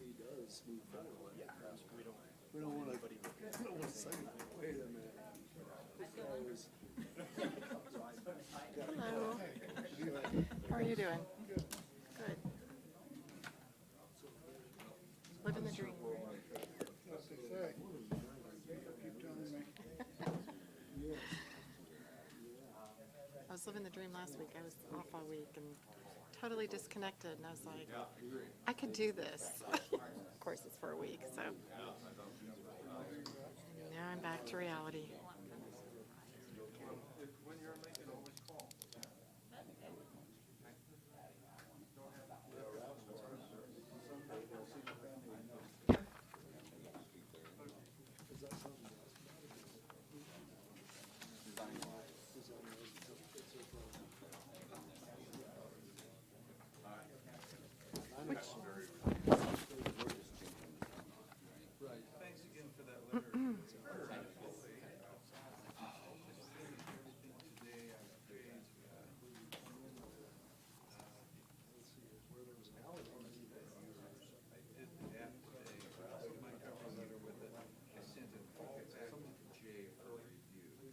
he does move forward. Yeah. We don't want to say, wait a minute. This guy was. Hello. How are you doing? Good. Living the dream. What they say. Keep telling me. I was living the dream last week. I was off all week and totally disconnected, and I was like, I could do this. Of course, it's for a week, so. And now I'm back to reality. Thanks again for that letter. Today on page, I did that today, so my cover letter with it, I sent it all back to Jay for review.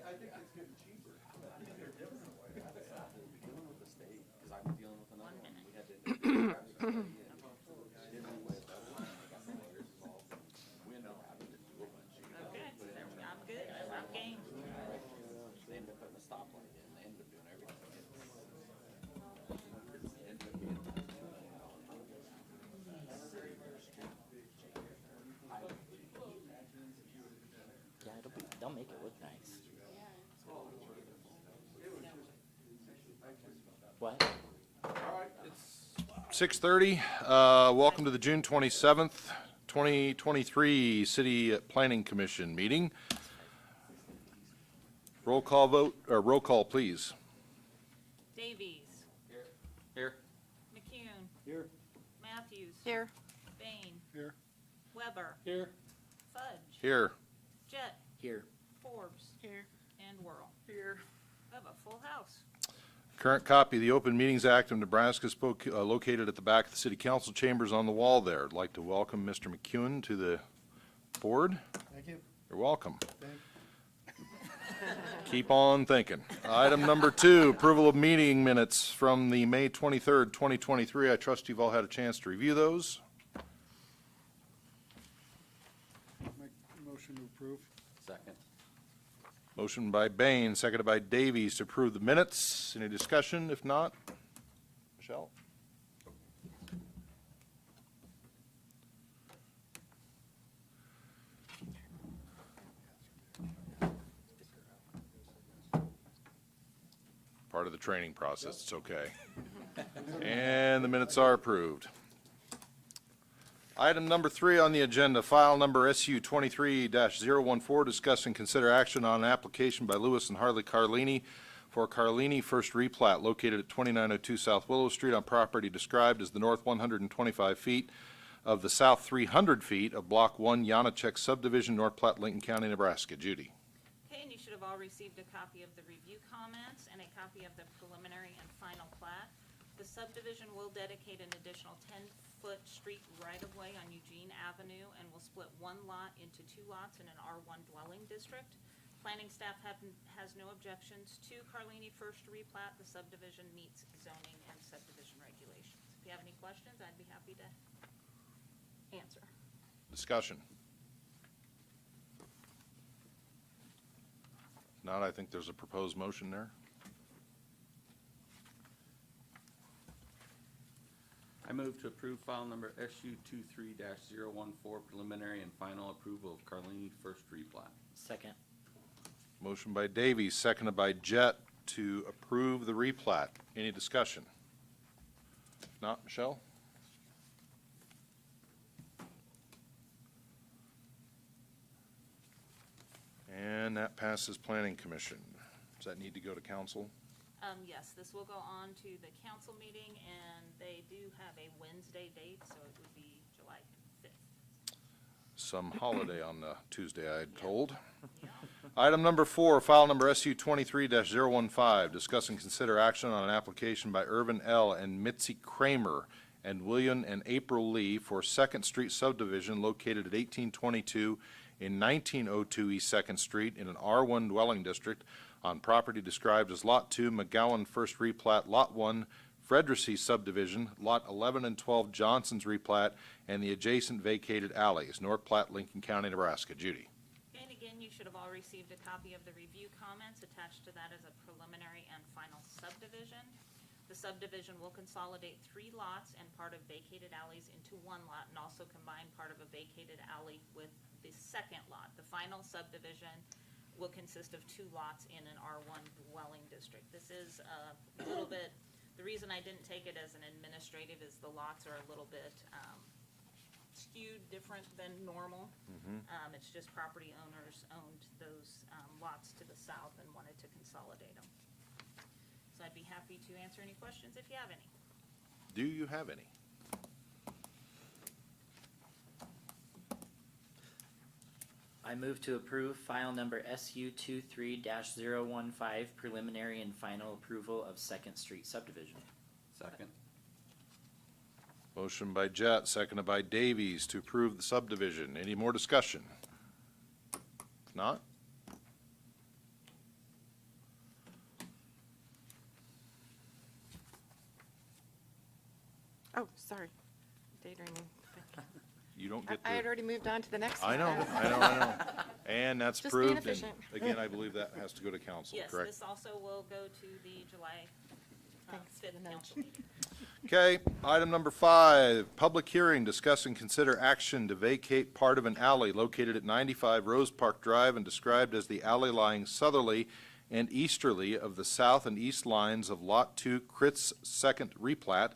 I think it's getting cheaper. I think they're different. Dealing with the state, because I've been dealing with another one, we had to interview everybody, and didn't way that one, I got some lawyers involved, and we ended up having to do a bunch of. Okay, I'm good, I'm game. They ended up putting a stoplight in, they ended up doing everything. It ended up being Yeah, they'll make it look nice. What? 6:30. Welcome to the June 27th, 2023 City Planning Commission meeting. Roll call vote, or roll call, please. Davies. Here. McCune. Here. Matthews. Here. Bain. Here. Weber. Here. Fudge. Here. Jett. Here. Forbes. Here. And Whirl. Here. We have a full house. Current copy of the Open Meetings Act of Nebraska is located at the back of the City Council chambers on the wall there. I'd like to welcome Mr. McCune to the board. Thank you. You're welcome. Thank Keep on thinking. Item number 2, approval of meeting minutes from the May 23rd, 2023. I trust you've all had a chance to review those. Make a motion to approve. Second. Motion by Bain, seconded by Davies to approve the minutes. Any discussion? If not, Michelle? Part of the training process, it's okay. And the minutes are approved. Item number 3 on the agenda, file number SU 23-014, discuss and consider action on an application by Lewis and Harley Carlini for Carlini First Replat located at 2902 South Willow Street on property described as the north 125 feet of the south 300 feet of Block 1 Yanachek Subdivision, North Platte, Lincoln County, Nebraska. Judy. Okay, and you should have all received a copy of the review comments and a copy of the preliminary and final plat. The subdivision will dedicate an additional 10-foot street right-of-way on Eugene Avenue and will split one lot into 2 lots in an R1 dwelling district. Planning staff has no objections to Carlini First Replat. The subdivision meets zoning and subdivision regulations. If you have any questions, I'd be happy to answer. Discussion. not, I think there's a proposed motion there. I move to approve file number SU 23-014 preliminary and final approval of Carlini first replat. Second. Motion by Davies, seconded by Jet to approve the replat. Any discussion? If not, Michelle? And that passes Planning Commission. Does that need to go to council? Yes, this will go on to the council meeting, and they do have a Wednesday date, so it would be July 5th. Some holiday on the Tuesday, I'm told. Yeah. Item number 4, file number SU 23-015, discuss and consider action on an application by Irvin L. and Mitzi Kramer and William and April Lee for Second Street subdivision located at 1822 in 1902 East Second Street in an R1 dwelling district on property described as Lot 2, McGowan First Replat, Lot 1, Fredericy subdivision, Lot 11 and 12, Johnson's replat, and the adjacent vacated alleys, North Platte, Lincoln County, Nebraska. Judy. And again, you should have all received a copy of the review comments. Attached to that is a preliminary and final subdivision. The subdivision will consolidate 3 lots and part of vacated alleys into 1 lot, and also combine part of a vacated alley with the second lot. The final subdivision will consist of 2 lots in an R1 dwelling district. This is a little bit, the reason I didn't take it as an administrative is the lots are a little bit skewed different than normal. It's just property owners owned those lots to the south and wanted to consolidate them. So I'd be happy to answer any questions if you have any. Do you have any? I move to approve file number SU 23-015 preliminary and final approval of Second Street subdivision. Second. Motion by Jet, seconded by Davies to approve the subdivision. Any more discussion? If not? Oh, sorry. Daydreaming. You don't get I had to. already moved on to the next one. I know. And that's Just being approved. And efficient. again, I believe that has to go to council, Yes, correct? this also will go to the July Thanks for 5th the nudge. council meeting. Okay, item number 5, public hearing, discuss and consider action to vacate part of an alley located at 95 Rose Park Drive and described as the alley lying southerly and easterly of the south and east lines of Lot 2, Critz Second Replat,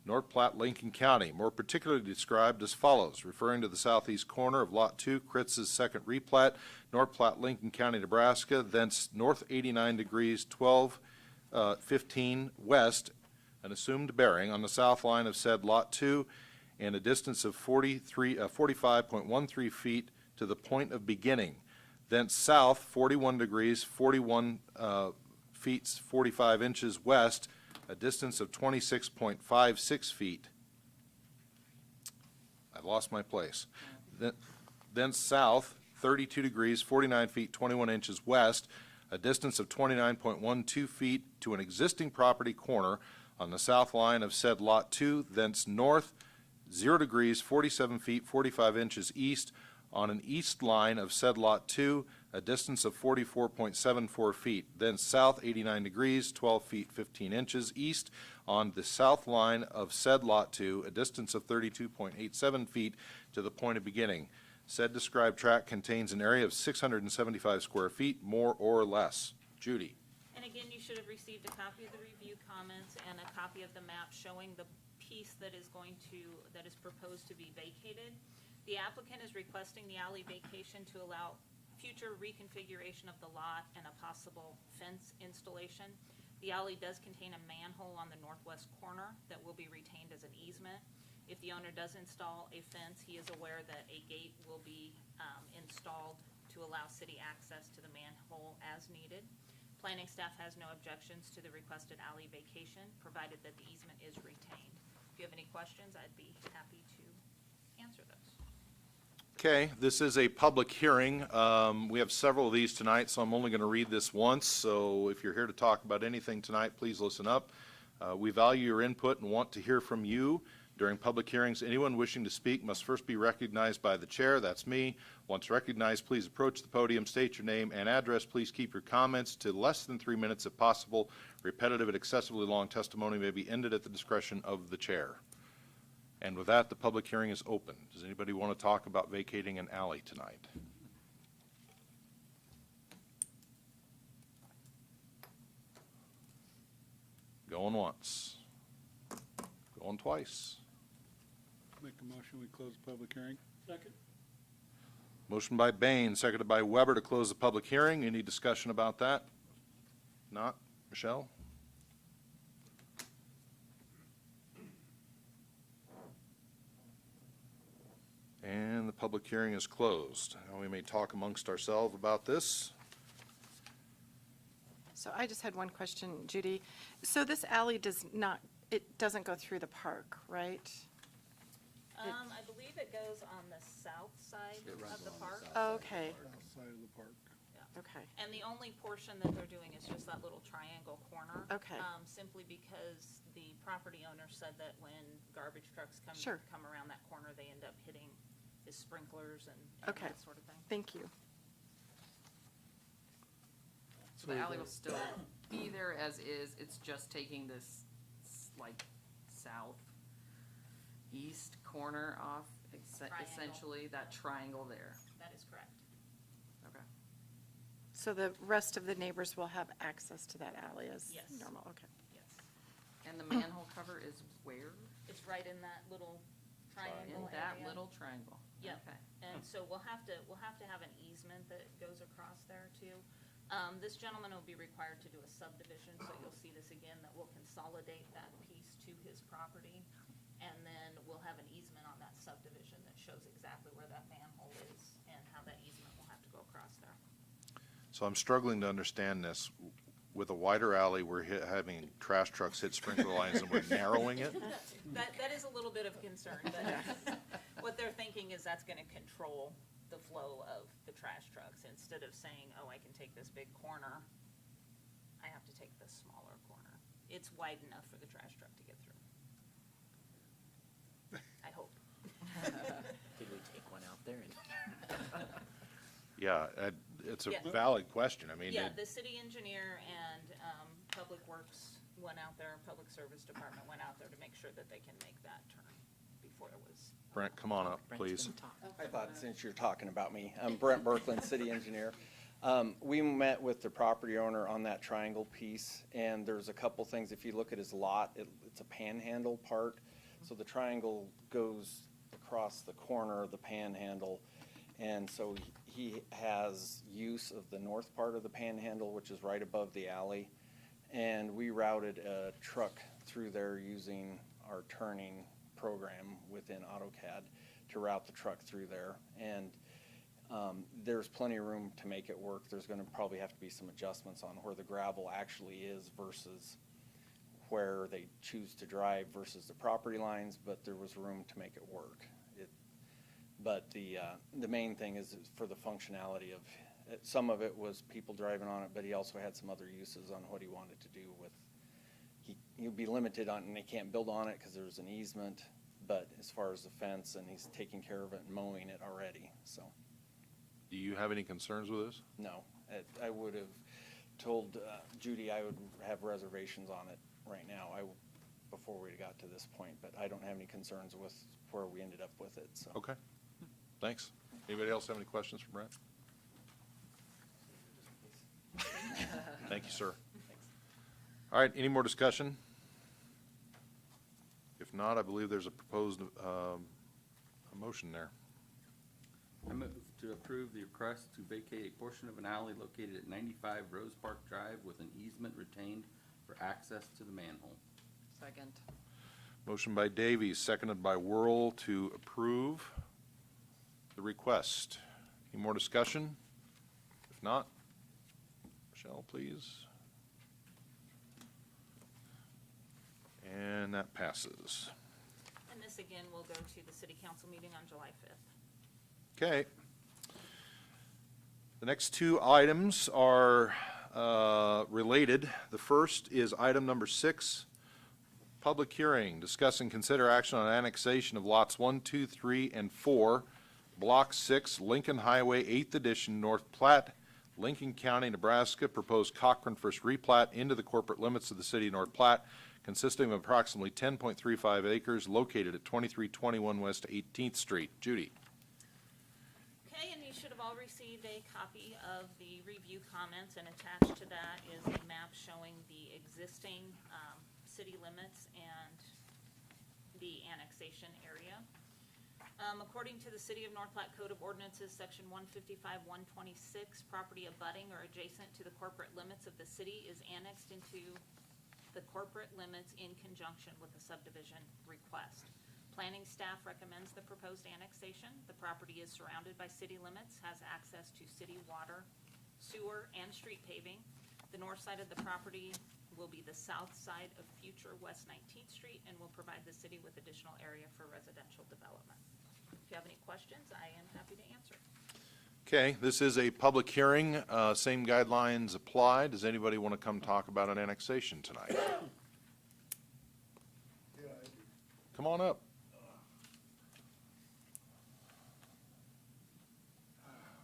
North Platte, Lincoln County, more particularly described as follows, referring to the southeast corner of Lot 2, Kritz's Second Replat, North Platte, Lincoln County, Nebraska, thence north 89 degrees 15 west, an assumed bearing on the south line of said Lot 2, and a distance of 45.13 feet to the point of beginning, thence south 41 degrees 41 feet 45 inches west, a distance of 26.56 feet. I've lost my place. Then south, 32 degrees, 49 feet, 21 inches west, a distance of 29.12 feet to an existing property corner on the south line of said Lot 2, thence north, 0 degrees, 47 feet, 45 inches east on an east line of said Lot 2, a distance of 44.74 feet, then south 89 degrees, 12 feet, 15 inches east on the south line of said Lot 2, a distance of 32.87 feet to the point of beginning. Said described tract contains an area of 675 square feet, more or less. Judy. And again, you should have received a copy of the review comments and a copy of the map showing the piece that is proposed to be vacated. The applicant is requesting the alley vacation to allow future reconfiguration of the lot and a possible fence installation. The alley does contain a manhole on the northwest corner that will be retained as an easement. If the owner does install a fence, he is aware that a gate will be installed to allow city access to the manhole as needed. Planning staff has no objections to the requested alley vacation, provided that the easement is retained. If you have any questions, I'd be happy to answer those. Okay, this is a public hearing. We have several of these tonight, so I'm only going to read this once. So if you're here to talk about anything tonight, please listen up. We value your input and want to hear from you During public hearings, anyone wishing to speak must first be recognized by the chair, that's me. Once recognized, please approach the podium, state your name and address. Please keep your comments to less than 3 minutes if possible. Repetitive and excessively long testimony may be ended at the discretion of the chair. And with that, the public hearing is open. Does anybody want to talk about vacating an alley tonight? Going once. Going twice. Make a motion, we close the public hearing. Second. Motion by Bain, seconded by Weber to close the public hearing. Any discussion about that? Not? Michelle? And the public hearing is closed. Now we may talk amongst ourselves about this. So I just had one question, Judy. So this alley doesn't go through the park, right? I believe it goes on the south side It runs of the along the park. south side. Okay, Outside of the park. okay. And the only portion that they're doing is just that little triangle corner. Okay. Simply because the property owner said that when garbage trucks Sure. come around that corner, they end up hitting his sprinklers and Okay. that sort of thing. Thank you. So the alley will still be there as is, it's just taking this, like, southeast corner off, Triangle. essentially, that triangle there. That is correct. Okay. So the rest of the neighbors will have access to that alley as Yes. normal, okay. Yes. And the manhole cover is where? It's right in that little triangle In that area. little triangle? Yep. Okay. And so we'll have to have an easement that goes across there too. This gentleman will be required to do a subdivision, so you'll see this again, that will consolidate that piece to his property. And then we'll have an easement on that subdivision that shows exactly where that manhole is and how that easement will have to go across there. So I'm struggling to understand this. With a wider alley, we're having trash trucks hit sprinkler lines and we're narrowing it? That is a little bit of concern, but what they're thinking is that's gonna control the flow of the trash trucks. Instead of saying, oh, I can take this big corner, I have to take this smaller corner. It's wide enough for the trash truck to get through. I hope. Could we take one out there and? Yeah, it's a Yeah. valid question. I mean, Yeah, the city engineer and, Public Works went out there, Public Service Department went out there to make sure that they can make that turn before it was. Brent, come on up, Brent's please. gonna talk. I thought since you're talking about me, I'm Brent Berkland, city engineer. We met with the property owner on that triangle piece, and there's a couple things. If you look at his lot, it's a panhandle part. So the triangle goes across the corner of the panhandle. And so he has use of the north part of the panhandle, which is right above the alley. And we routed a truck through there using our turning program within AutoCAD to route the truck through there. And there's plenty of room to make it work. There's gonna probably have to be some adjustments on where the gravel actually is versus where they choose to drive versus the property lines, but there was room to make it work. But the main thing is for the functionality of, some of it was people driving on it, but he also had some other uses on what he wanted to do with, he'll be limited on, and they can't build on it because there's an easement, but as far as the fence, and he's taking care of it and mowing it already, so, Do you have any concerns with this? no. I would have told Judy I would have reservations on it right now, before we got to this point, but I don't have any concerns with where we ended up with it, so. Okay, thanks. Anybody else have any questions for Brent? Thank you, sir. All right, any more discussion? If not, I believe there's a proposed a motion there. I move to approve the request to vacate a portion of an alley located at 95 Rose Park Drive with an easement retained for access to the manhole. Second. Motion by Davies, seconded by Whirl to approve the request. Any more discussion? If not, Michelle, please. And that passes. And this again will go to the city council meeting on July 5th. Okay. The next two items are related. The first is item number 6, Public hearing, discuss and consider action on annexation of lots 1, 2, 3, and 4, Block 6, Lincoln Highway, 8th Edition, North Platte, Lincoln County, Nebraska. Proposed Cochran first replat into the corporate limits of the city of North Platte, consisting of approximately 10.35 acres located at 2321 West 18th Street. Judy. Okay, and you should have all received a copy of the review comments, and attached to that is a map showing the existing city limits and the annexation area. According to the City of North Platte Code of Ordinances, Section 155, 126, property abutting or adjacent to the corporate limits of the city is annexed into the corporate limits in conjunction with the subdivision request. Planning staff recommends the proposed annexation. The property is surrounded by city limits, has access to city water, sewer, and street paving. The north side of the property will be the south side of future West 19th Street and will provide the city with additional area for residential development. If you have any questions, I am happy to answer. Okay, this is a public hearing. Same guidelines apply. Does anybody want to come talk about an annexation tonight? Yeah, I do. Come on up.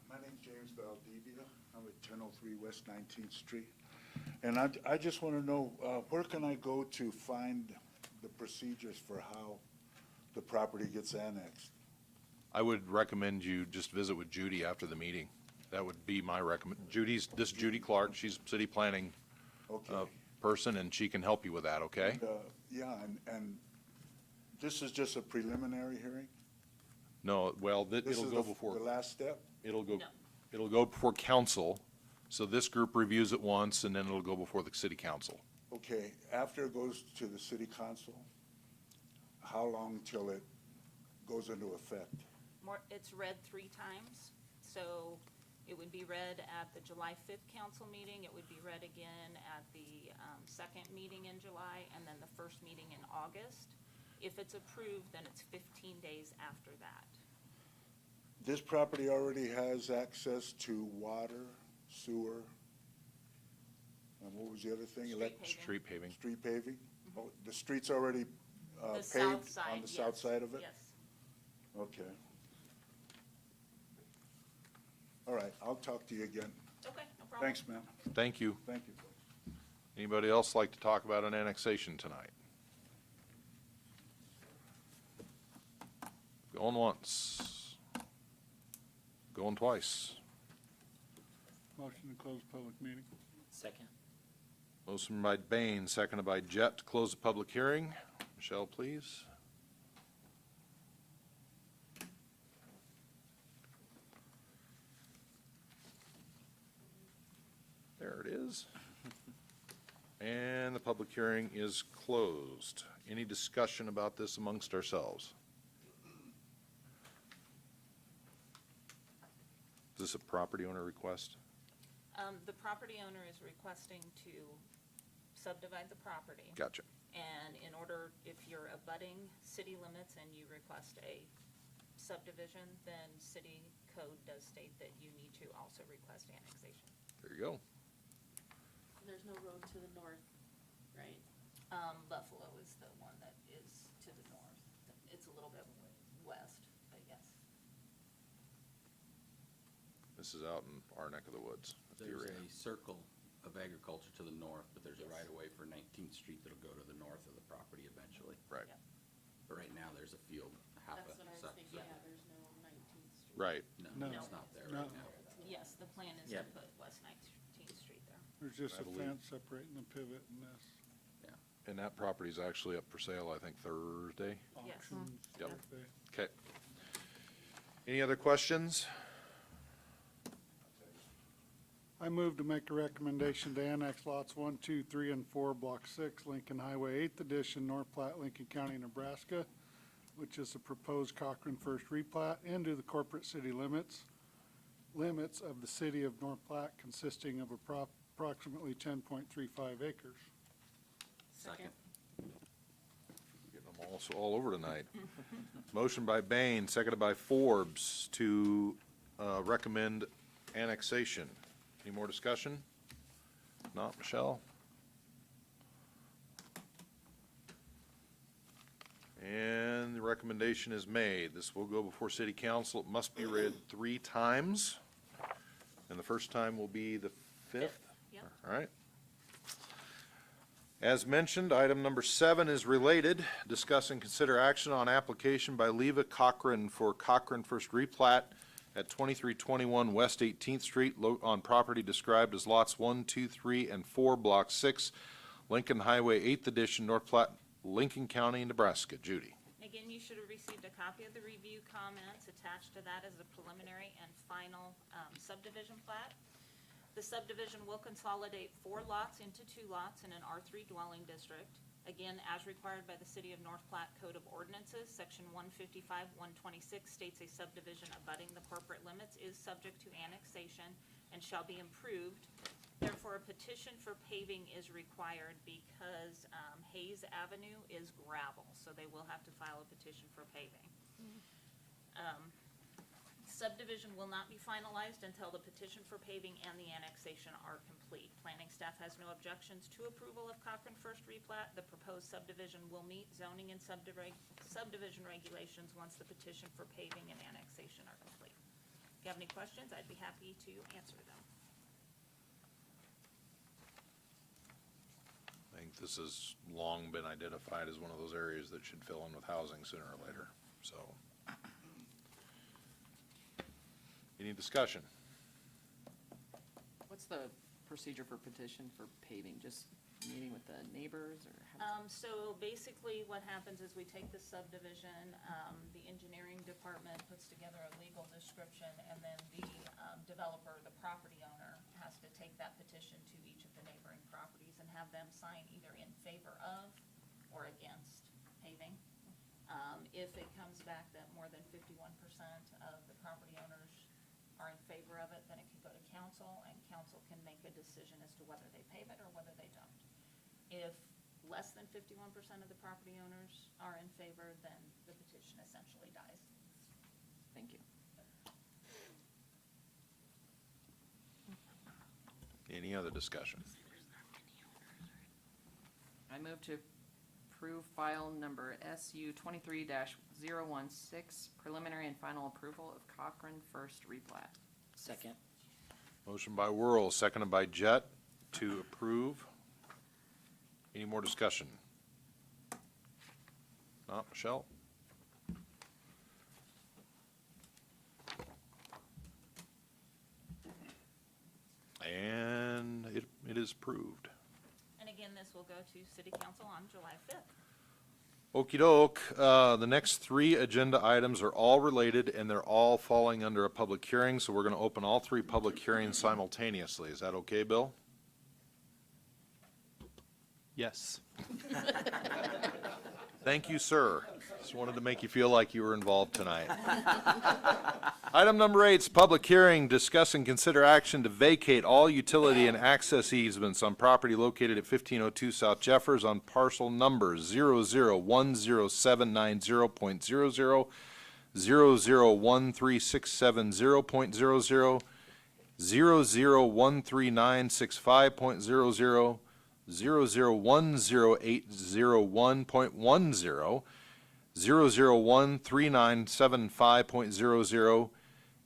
My name's James Valdivia. I'm at 1003 West 19th Street. And I just want to know, where can I go to find the procedures for how the property gets annexed? I would recommend you just visit with Judy after the meeting. That would be my this is Judy Clark. She's city planning Okay. person, and she can help you with that, okay? And, yeah, and this is just a preliminary hearing? No, well, This it'll is go the before, last step? it'll go, No. it'll go before council. So this group reviews it once, and then it'll go before the city council. Okay, after it goes to the city council, how long till it goes into effect? It's read 3 times, so it would be read at the July 5th council meeting, it would be read again at the second meeting in July, and then the first meeting in August. If it's approved, then it's 15 days after that. This property already has access to water, sewer, and what was the other thing? Street paving. Street paving. Street paving? Oh, the street's already The south paved side, on the south yes, side of it? Yes. Okay. All right, I'll talk to you again. Okay, no problem. Thanks, ma'am. Thank you. Thank you. Anybody else like to talk about an annexation tonight? Going once. Going twice. Motion to close public meeting. Second. Motion by Bain, seconded by Jet to close the public hearing. Michelle, please. There it is. And the public hearing is closed. Any discussion about this amongst ourselves? Is this a property owner request? The property owner is requesting to subdivide the property. Gotcha. And in order, if you're abutting city limits and you request a subdivision, then city code does state that you need to also request annexation. There you go. There's no road to the north, right? Buffalo is the one that is to the north. It's a little bit west, but yes. This is out in our neck of the woods. at the There's arena. a circle of agriculture to the north, but there's a Yes. right-of-way for 19th Street that'll go to the north of the property eventually. Right, Yep. But right now, there's a field, half a. That's what I was sec- thinking, sec- yeah, there's no 19th Street. right. No, No. it's not there No. right now. Yes, the plan is to Yep. put West 19th Street there. There's just I a believe- fence separating the pivot and this. And that property's actually up for sale, I think, Thursday. Yes. Auctions, Yep. Thursday. Okay. Any other questions? I move to make a recommendation to annex lots 1, 2, 3, and 4, Block 6, Lincoln Highway, 8th Edition, North Platte, Lincoln County, Nebraska, which is the proposed Cochran first replat, into the corporate city limits of the city of North Platte, consisting of approximately 10.35 acres. Second. Getting them all over tonight. Motion by Bain, seconded by Forbes to recommend annexation. Any more discussion? Not, Michelle? And the recommendation is made. This will go before city council. It must be read 3 times. And the first time will be the 5th? Yep. All right. As mentioned, item number 7 is related. Discuss and consider action on application by Leva Cochran for Cochran First Replat at 2321 West 18th Street on property described as lots 1, 2, 3, and 4, Block 6, Lincoln Highway, 8th Edition, North Platte, Lincoln County, Nebraska. Judy. Again, you should have received a copy of the review comments. Attached to that is the preliminary and final subdivision plat. The subdivision will consolidate 4 lots into 2 lots in an R3 dwelling district. Again, as required by the City of North Platte Code of Ordinances, Section 155, 126 states a subdivision abutting the corporate limits is subject to annexation and shall be improved. Therefore, a petition for paving is required because Hayes Avenue is gravel, so they will have to file a petition for paving. Subdivision will not be finalized until the petition for paving and the annexation are complete. Planning staff has no objections to approval of Cochran First Replat. The proposed subdivision will meet zoning and subdivision regulations once the petition for paving and annexation are complete. If you have any questions, I'd be happy to answer them. I think this has long been identified as one of those areas that should fill in with housing sooner or later, so. Any discussion? What's the procedure for petition for paving? Just meeting with the neighbors or? how- So basically what happens is we take the subdivision, the engineering department puts together a legal description, and then the developer, the property owner, has to take that petition to each of the neighboring properties and have them sign either in favor of or against paving. If it comes back that more than 51% of the property owners are in favor of it, then it can go to council, and council can make a decision as to whether they pave it or whether they don't. If less than 51% of the property owners are in favor, then the petition essentially dies. Thank you. Any other discussion? I move to approve file number SU 23-016, preliminary and final approval of Cochran First Replat. Second. Motion by Whirl, seconded by Jet to approve. Any more discussion? Not, Michelle? And it is approved. And again, this will go to city council on July 5th. Okey doke, the next 3 agenda items are all related and they're all falling under a public hearing, so we're gonna open all 3 public hearings simultaneously. Is that okay, Bill? Yes. Thank you, sir. Just wanted to make you feel like you were involved tonight. Item number 8 is public hearing, discuss and consider action to vacate all utility and access easements on property located at 1502 South Jeffers on parcel numbers 0010790.00, 0013670.00, 0013965.00, 0010801.10, 0013975.00,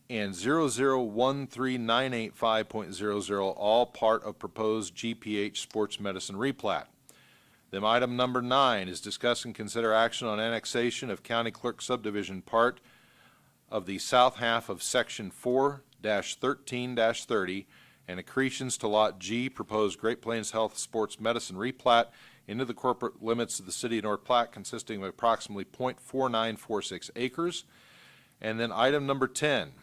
and 0013985.00, all part of proposed GPH Sports Medicine replat. Then item number 9 is discuss and consider action on annexation of County Clerk Subdivision part of the south half of Section 4-13-30 and accretions to Lot G, proposed Great Plains Health Sports Medicine replat into the corporate limits of the city of North Platte, consisting of approximately .4946 acres. And then item number 10,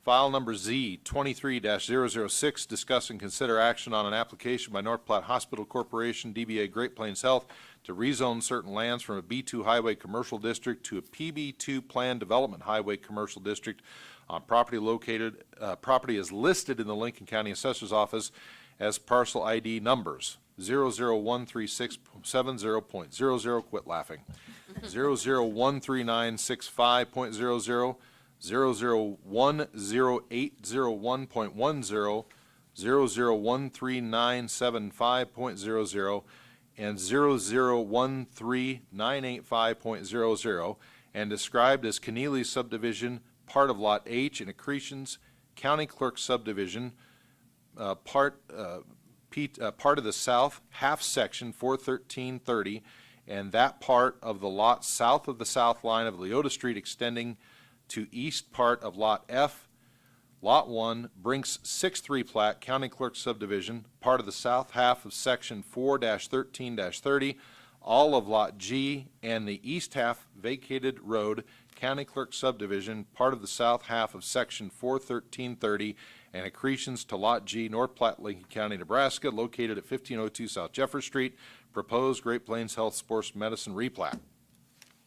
file number Z 23-006, discuss and consider action on an application by North Platte Hospital Corporation, DBA Great Plains Health, to rezone certain lands from a B2 Highway Commercial District to a PB2 Planned Development Highway Commercial District on property located, property is listed in the Lincoln County Assessor's Office as parcel ID numbers 0013670.00, quit laughing, 0013965.00, 0010801.10, 0013975.00, and 0013985.00, and described as Keneally subdivision, part of Lot H in Accretions, County Clerk subdivision, part of the south, half section 41330, and that part of the lot south of the south line of Leota Street extending to east part of Lot F, Lot 1, Brinks 6-3 plat, County Clerk subdivision, part of the south half of section 4-13-30, all of Lot G, and the east half vacated road, County Clerk subdivision, part of the south half of section 41330, and accretions to Lot G, North Platte, Lincoln County, Nebraska, located at 1502 South Jeffers Street. Proposed Great Plains Health Sports Medicine replat.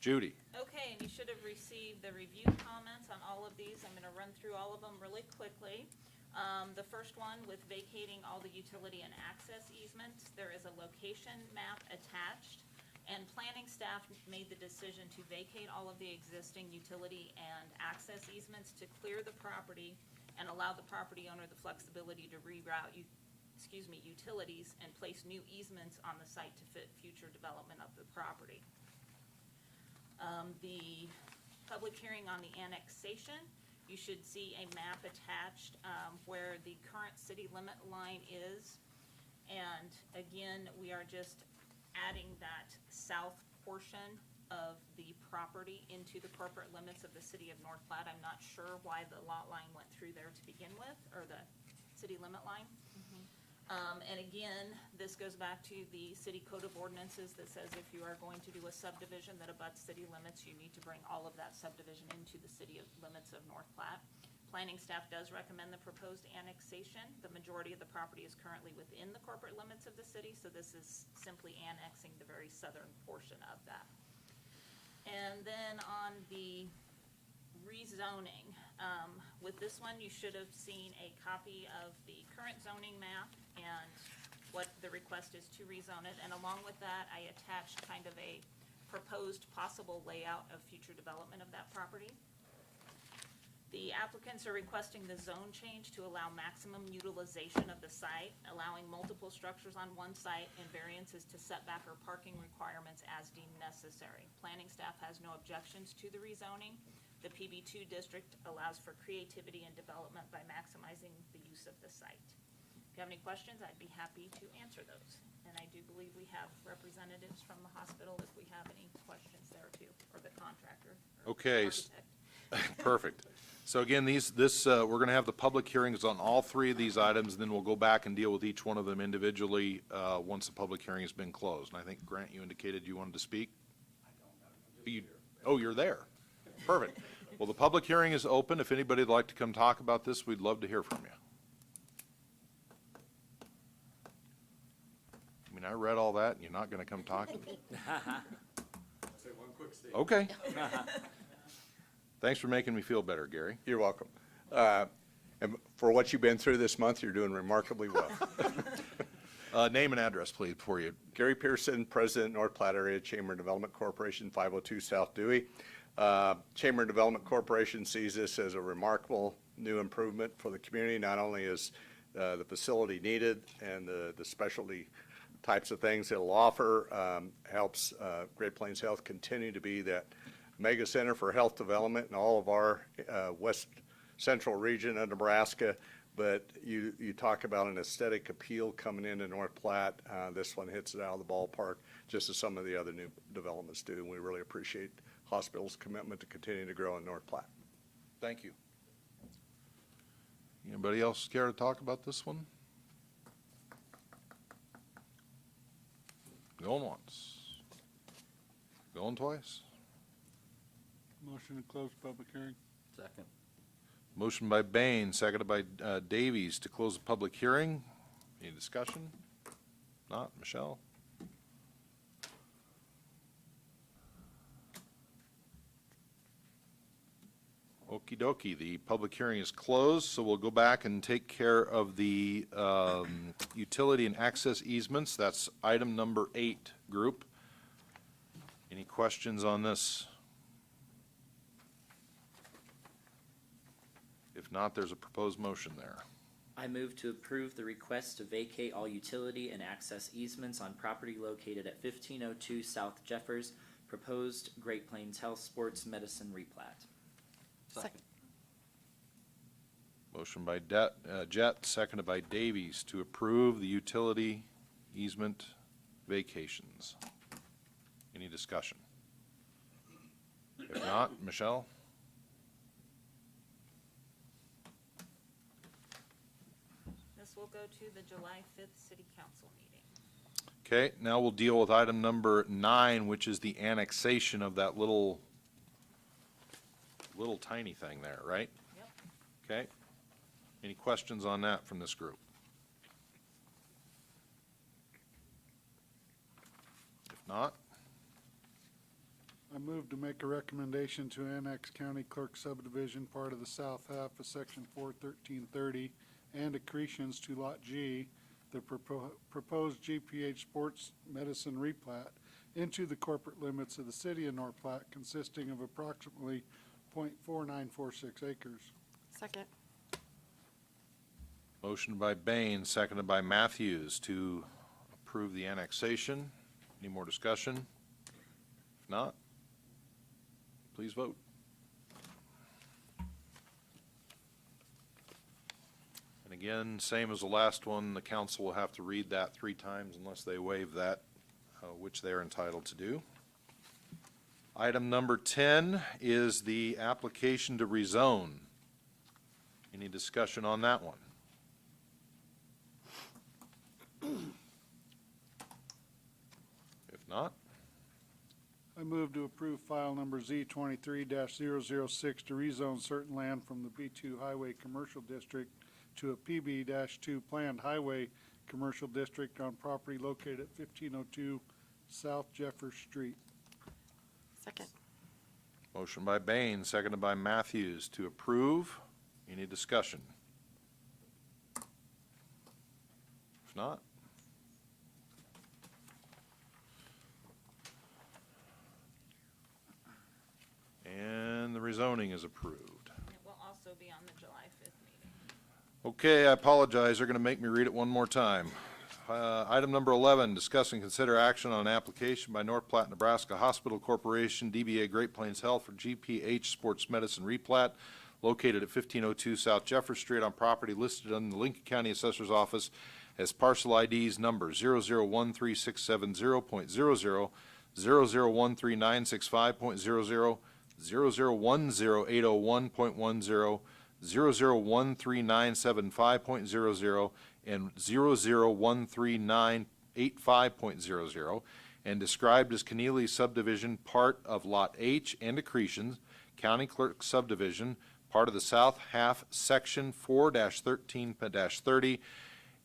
Judy. Okay, and you should have received the review comments on all of these. I'm gonna run through all of them really quickly. The first one with vacating all the utility and access easements, there is a location map attached, and planning staff made the decision to vacate all of the existing utility and access easements to clear the property and allow the property owner the flexibility to reroute utilities and place new easements on the site to fit future development of the property. The public hearing on the annexation, you should see a map attached where the current city limit line is. And again, we are just adding that south portion of the property into the corporate limits of the city of North Platte. I'm not sure why the lot line went through there to begin with, or the city limit line. And again, this goes back to the city code of ordinances that says if you are going to do a subdivision that abuts city limits, you need to bring all of that subdivision into the city limits of North Platte. Planning staff does recommend the proposed annexation. The majority of the property is currently within the corporate limits of the city, so this is simply annexing the very southern portion of that. And then on the rezoning, with this one, you should have seen a copy of the current zoning map and what the request is to rezone it. And along with that, I attached kind of a proposed possible layout of future development of that property. The applicants are requesting the zone change to allow maximum utilization of the site, allowing multiple structures on one site and variances to setback or parking requirements as deemed necessary. Planning staff has no objections to the rezoning. The PB2 district allows for creativity and development by maximizing the use of the site. If you have any questions, I'd be happy to answer those. And I do believe we have representatives from the hospital if we have any questions there too, or the contractor. Or Okay. architect. Perfect. So again, we're going to have the public hearings on all three of these items, and then we'll go back and deal with each one of them individually once the public hearing has been closed. And I think, Grant, you indicated you wanted to speak? Oh, you're there. Perfect. Well, the public hearing is open. If anybody would like to come talk about this, we'd love to hear from you. I mean, I read all that, and you're not going to come talk to me? Say one quick statement. Okay. Thanks for making me feel better, Gary. You're welcome. And for what you've been through this month, you're doing remarkably well. Name and address, please, before you. Gary Pearson, President, North Platte Area Chamber and Development Corporation, 502 South Dewey. Chamber and Development Corporation sees this as a remarkable new improvement for the community. Not only is the facility needed and the specialty types of things it'll offer, helps Great Plains Health continue to be that mega center for health development in all of our west central region of Nebraska. But you talk about an aesthetic appeal coming into North Platte. This one hits it out of the ballpark, just as some of the other new developments do. And we really appreciate hospital's commitment to continue to grow in North Platte. Thank you. Anybody else care to talk about this one? Going once. Going twice. Motion to close public hearing. Second. Motion by Bain, seconded by Davies to close the public hearing. Any discussion? Not. Michelle? Okey dokey, the public hearing is closed, so we'll go back and take care of the utility and access easements. That's item number 8, group. Any questions on this? If not, there's a proposed motion there. I move to approve the request to vacate all utility and access easements on property located at 1502 South Jeffers, proposed Great Plains Health Sports Medicine replat. Second. Motion by Jet, seconded by Davies to approve the utility easement vacations. Any discussion? If not, Michelle? This will go to the July 5th City Council meeting. Okay, now we'll deal with item number 9, which is the annexation of that little tiny thing there, right? Yep. Okay. Any questions on that from this group? If not, I move to make a recommendation to annex County Clerk subdivision part of the south half of Section 41330 and accretions to Lot G, the proposed GPH Sports Medicine replat, into the corporate limits of the city of North Platte, consisting of approximately .4946 acres. Second. motion by Bain, seconded by Matthews to approve the annexation. Any more discussion? If not, please vote. And again, same as the last one, the council will have to read that 3 times unless they waive that, which they're entitled to do. Item number 10 is the application to rezone. Any discussion on that one? If not, I move to approve file number Z23-006 to rezone certain land from the B2 Highway Commercial District to a PB-2 Planned Highway Commercial District on property located at 1502 South Jeffers Street. Second. motion by Bain, seconded by Matthews to approve. Any discussion? If not, and the rezoning is approved. It will also be on the July 5th meeting. Okay, I apologize, they're going to make me read it one more time. Item number 11, discuss and consider action on an application by North Platte, Nebraska Hospital Corporation, DBA Great Plains Health for GPH Sports Medicine replat located at 1502 South Jeffers Street on property listed in the Lincoln County Assessor's Office as parcel IDs number 0013670.00, 0013965.00, 0010801.10, 0013975.00, and 0013985.00, and described as Keneally subdivision, part of Lot H and accretions, County Clerk subdivision, part of the south half, Section 4-13-30,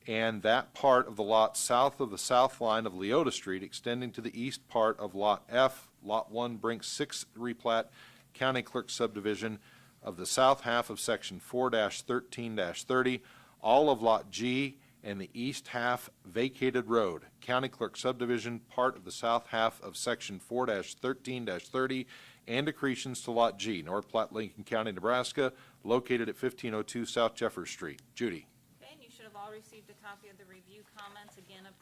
and that part of the lot south of the south line of Leota Street, extending to the east part of Lot F, Lot 1, Brink 6 replat, County Clerk subdivision of the south half of Section 4-13-30, all of Lot G, and the east half vacated road, County Clerk subdivision, part of the south half of Section 4-13-30, and accretions to Lot G, North Platte, Lincoln County, Nebraska, located at 1502 South Jeffers Street. Judy. Okay, and you should have all received a copy of the review comments. Again, a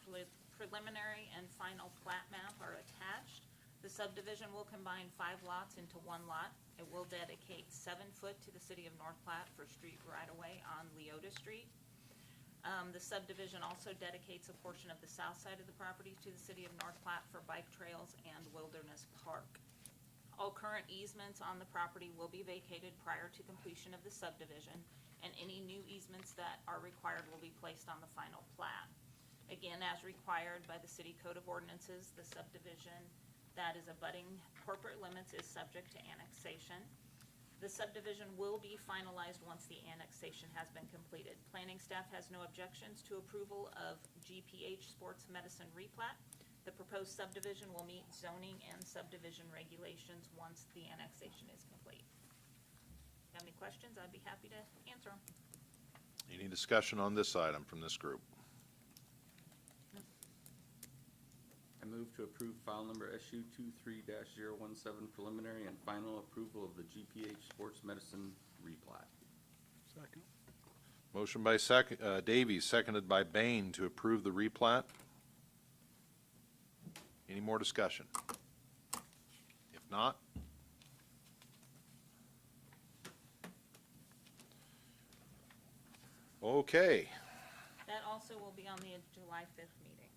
preliminary and final plat map are attached. The subdivision will combine 5 lots into 1 lot. It will dedicate 7 foot to the city of North Platte for street right-of-way on Leota Street. The subdivision also dedicates a portion of the south side of the property to the city of North Platte for bike trails and wilderness park. All current easements on the property will be vacated prior to completion of the subdivision, and any new easements that are required will be placed on the final plat. Again, as required by the City Code of Ordinances, the subdivision that is abutting corporate limits is subject to annexation. The subdivision will be finalized once the annexation has been completed. Planning staff has no objections to approval of GPH Sports Medicine replat. The proposed subdivision will meet zoning and subdivision regulations once the annexation is complete. If you have any questions, I'd be happy to answer them. Any discussion on this item from this group? I move to approve file number SU 23-017 preliminary and final approval of the GPH Sports Medicine replat. Second. Motion by Davies, seconded by Bain to approve the replat. Any more discussion? If not, okay. That also will be on the July 5th meeting.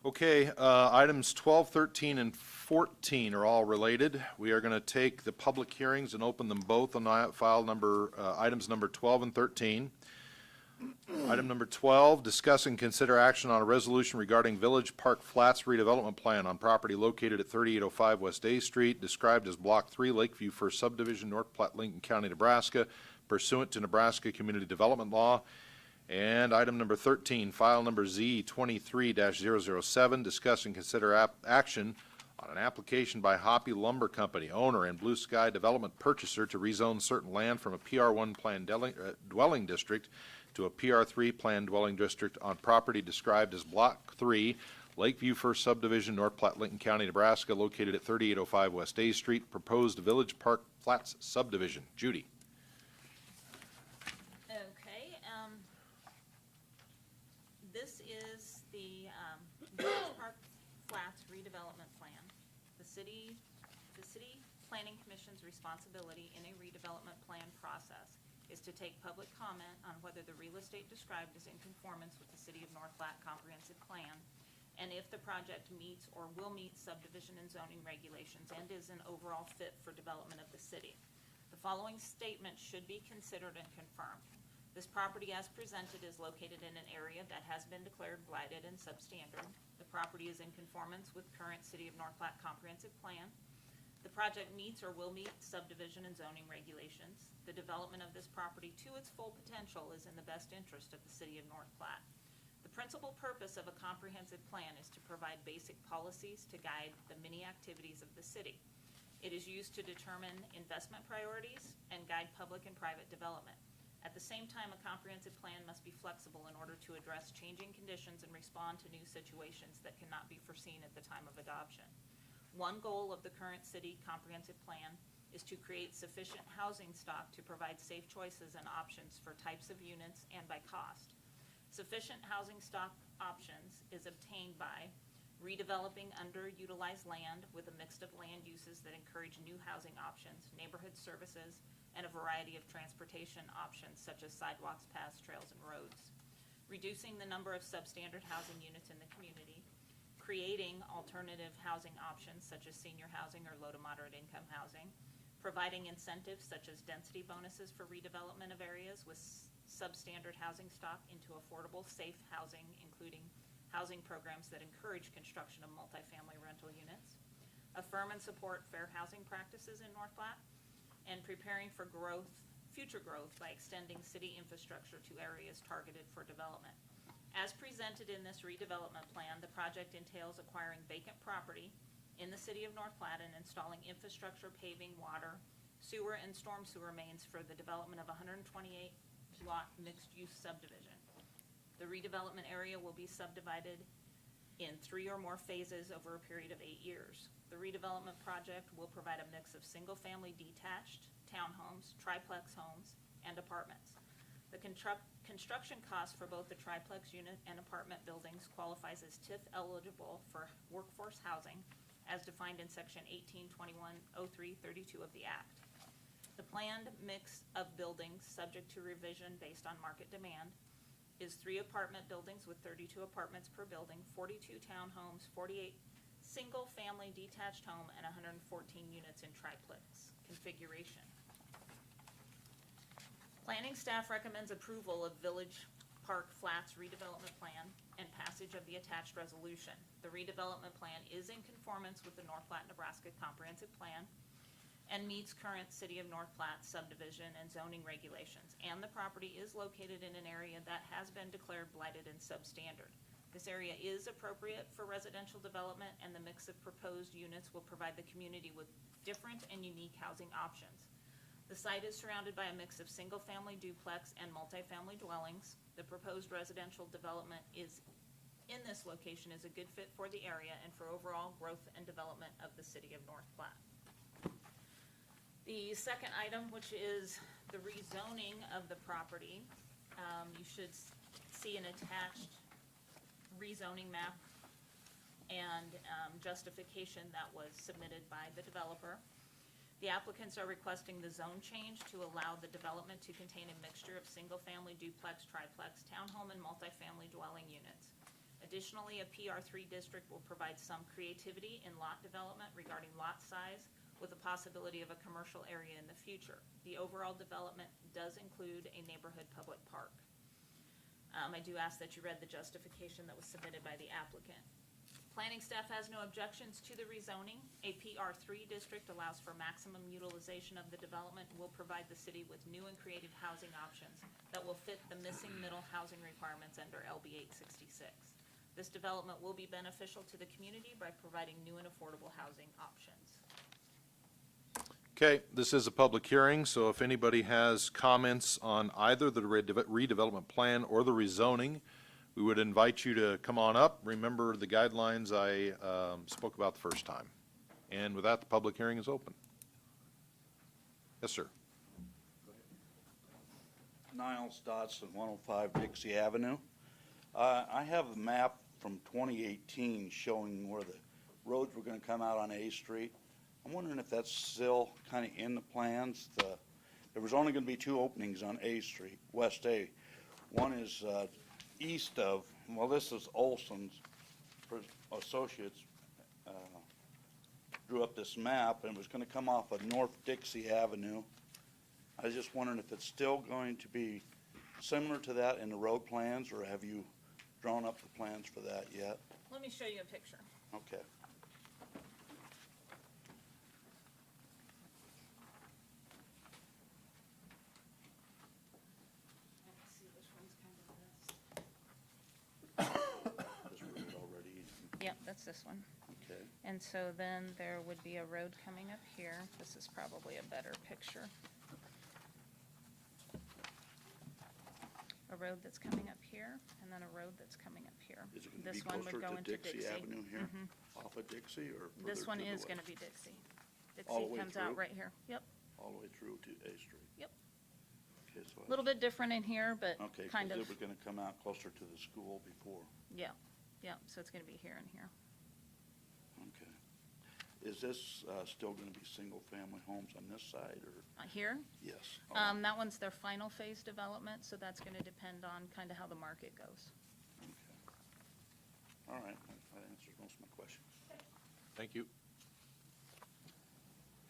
Okay, items 12, 13, and 14 are all related. We are going to take the public hearings and open them both on file number, items number 12 and 13. Item number 12, discuss and consider action on a resolution regarding Village Park Flats redevelopment plan on property located at 3805 West A Street, described as Block 3, Lakeview First Subdivision, North Platte, Lincoln County, Nebraska, pursuant to Nebraska Community Development Law. And item number 13, file number Z 23-007, discuss and consider action on an application by Hoppy Lumber Company, owner and Blue Sky Development purchaser, to rezone certain land from a PR1 planned dwelling district to a PR3 planned dwelling district on property described as Block 3, Lakeview First Subdivision, North Platte, Lincoln County, Nebraska, located at 3805 West A Street, proposed Village Park Flats subdivision. Judy. Okay, this is the Village Park Flats redevelopment plan. The city Planning Commission's responsibility in a redevelopment plan process is to take public comment on whether the real estate described is in conformance with the City of North Platte Comprehensive Plan, and if the project meets or will meet subdivision and zoning regulations and is an overall fit for development of the city. The following statement should be considered and confirmed. This property as presented is located in an area that has been declared blighted and substandard. The property is in conformance with current City of North Platte Comprehensive Plan. The project meets or will meet subdivision and zoning regulations. The development of this property to its full potential is in the best interest of the City of North Platte. The principal purpose of a comprehensive plan is to provide basic policies to guide the many activities of the city. It is used to determine investment priorities and guide public and private development. At the same time, a comprehensive plan must be flexible in order to address changing conditions and respond to new situations that cannot be foreseen at the time of adoption. One goal of the current city comprehensive plan is to create sufficient housing stock to provide safe choices and options for types of units and by cost. Sufficient housing stock options is obtained by redeveloping underutilized land with a mix of land uses that encourage new housing options, neighborhood services, and a variety of transportation options such as sidewalks, paths, trails, and roads. Reducing the number of substandard housing units in the community. Creating alternative housing options such as senior housing or low to moderate income housing. Providing incentives such as density bonuses for redevelopment of areas with substandard housing stock into affordable, safe housing, including housing programs that encourage construction of multifamily rental units. Affirm and support fair housing practices in North Platte. And preparing for future growth by extending city infrastructure to areas targeted for development. As presented in this redevelopment plan, the project entails acquiring vacant property in the City of North Platte and installing infrastructure, paving, water, sewer, and storm sewer mains for the development of 128 lot mixed-use subdivision. The redevelopment area will be subdivided in 3 or more phases over a period of 8 years. The redevelopment project will provide a mix of single-family detached, townhomes, triplex homes, and apartments. The construction cost for both the triplex unit and apartment buildings qualifies as TIF eligible for workforce housing as defined in section 1821-03-32 of the Act. The planned mix of buildings subject to revision based on market demand is 3 apartment buildings with 32 apartments per building, 42 townhomes, 48 single-family detached home, and 114 units in triplex configuration. Planning staff recommends approval of Village Park Flats redevelopment plan and passage of the attached resolution. The redevelopment plan is in conformance with the North Platte, Nebraska Comprehensive Plan and meets current City of North Platte subdivision and zoning regulations, and the property is located in an area that has been declared blighted and substandard. This area is appropriate for residential development, and the mix of proposed units will provide the community with different and unique housing options. The site is surrounded by a mix of single-family duplex and multifamily dwellings. The proposed residential development in this location is a good fit for the area and for overall growth and development of the City of North Platte. The second item, which is the rezoning of the property, you should see an attached rezoning map and justification that was submitted by the developer. The applicants are requesting the zone change to allow the development to contain a mixture of single-family duplex, triplex, townhome, and multifamily dwelling units. Additionally, a PR3 district will provide some creativity in lot development regarding lot size, with the possibility of a commercial area in the future. The overall development does include a neighborhood public park. I do ask that you read the justification that was submitted by the applicant. Planning staff has no objections to the rezoning. A PR3 district allows for maximum utilization of the development and will provide the city with new and creative housing options that will fit the missing middle housing requirements under LB 866. This development will be beneficial to the community by providing new and affordable housing options. Okay, this is a public hearing, so if anybody has comments on either the redevelopment plan or the rezoning, we would invite you to come on up. Remember the guidelines I spoke about the first time. And with that, the public hearing is open. Yes, sir. Niles Dodson, 105 Dixie Avenue. I have a map from 2018 showing where the roads were going to come out on A Street. I'm wondering if that's still kind of in the plans. There was only going to be 2 openings on A Street, West A. One is east of, well, this is Olson's Associates drew up this map, and it was going to come off of North Dixie Avenue. I was just wondering if it's still going to be similar to that in the road plans, or have you drawn up the plans for that yet? Let me show you a picture. Okay. Let's see which one's kind of this. This road already, Yep, that's this one. okay. And so then there would be a road coming up here. This is probably a better picture. A road that's coming up here, and then a road that's coming up here. Is it going to be This one would closer go to into Dixie Avenue here? Off of Dixie or further This one to the is gonna west? be Dixie. All the Dixie way comes out through? right here. Yep, All the way through to A Street? yep. Okay, so A little bit different in here, but okay, kind because of, it was going to come out closer to the school before. yeah, yeah. So it's gonna be here and here. Okay. Is this still going to be single-family homes on this side, or? Here, Yes. that one's their final phase development, so that's gonna depend on kind of how the market goes. Okay. All right, that answers most of my questions. Thank you.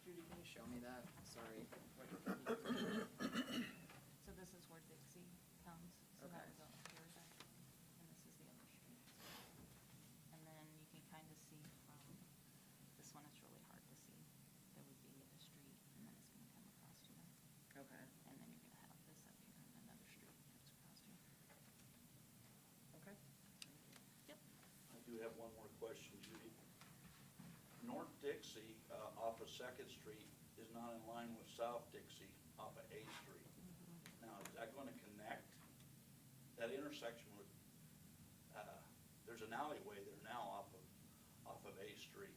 Judy, can you show me that? Sorry. So this is where Dixie comes, so that Okay. was up here, and this is the other street. And then you can kind of see from, this one it's really hard to see. There would be a street, and then it's gonna come across to them. Okay, And then you're gonna have this up here, and another street comes across to you. okay. Yep. I do have one more question, Judy. North Dixie, off of Second Street, is not in line with South Dixie off of A Street. Now, is that going to connect? That intersection with, there's an alleyway there now off of A Street.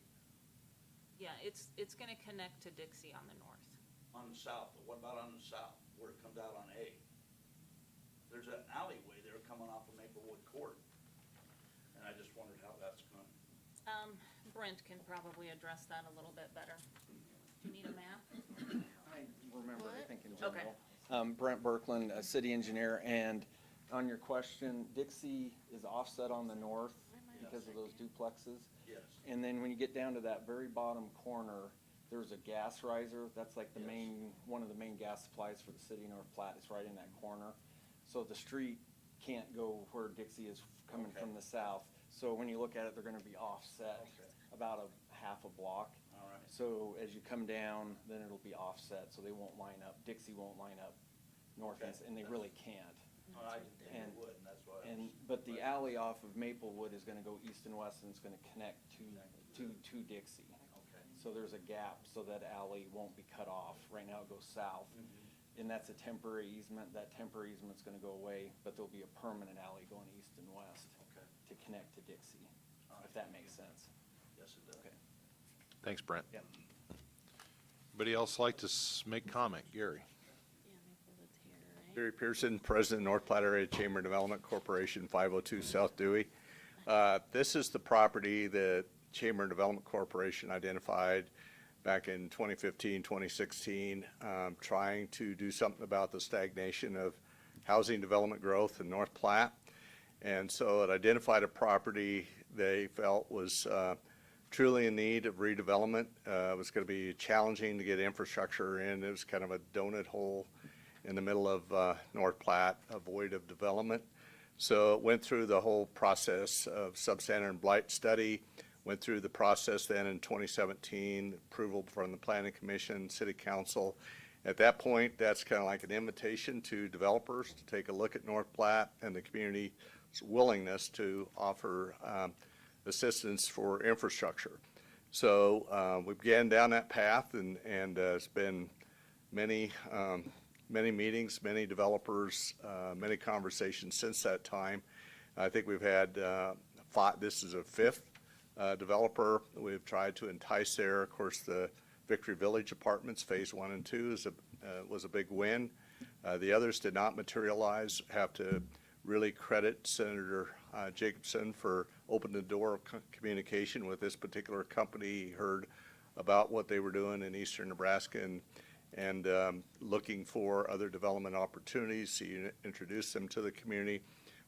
Yeah, it's gonna connect to Dixie on the north. On the south, but what about on the south, where it comes out on A? There's an alleyway there coming off of Maplewood Court, and I just wondered how that's going. Brent can probably address that a little bit better. Do you need a map? I remember, I think in Okay. general. Brent Berkland, a city engineer, and on your question, Dixie is offset on the north because of those duplexes. Yes. And then when you get down to that very bottom corner, there's a gas riser. That's like the Yes. main, one of the main gas supplies for the city of North Platte. It's right in that corner. So the street can't go where Dixie is coming Okay. from the south. So when you look at it, they're gonna be offset Okay. about a half a block. All right. So as you come down, then it'll be offset, so they won't line up, Dixie won't line up north and, Okay. and they really can't. Well, I didn't think it And- would, and that's why. I And, was- but the alley off of Maplewood is gonna go east and west, and it's gonna connect to Dixie. Okay. So there's a gap, so that alley won't be cut off. Right now it goes south. And that's a temporary easement. That temporary easement's gonna go away, but there'll be a permanent alley going east and west Okay. to connect to Dixie, All right. if that makes sense. Yes, it does. Okay. Thanks, Brent. Yep. Anybody else like to make comment? Gary? Gary Pearson, President, North Platte Area Chamber Development Corporation, 502 South Dewey. This is the property that Chamber Development Corporation identified back in 2015, 2016, trying to do something about the stagnation of housing development growth in North Platte. And so it identified a property they felt was truly in need of redevelopment. It was going to be challenging to get infrastructure in. It was kind of a donut hole in the middle of North Platte, a void of development. So it went through the whole process of substandard and blight study, went through the process then in 2017, approval from the Planning Commission, City Council. At that point, that's kind of like an invitation to developers to take a look at North Platte and the community's willingness to offer assistance for infrastructure. So we began down that path, and it's been many meetings, many developers, many conversations since that time. I think we've had this is a fifth developer we've tried to entice there. Of course, the Victory Village Apartments, Phase 1 and 2 was a big win. The others did not materialize. Have to really credit Senator Jacobson for opening the door of communication with this particular company. He heard about what they were doing in eastern Nebraska and looking for other development opportunities. He introduced them to the community.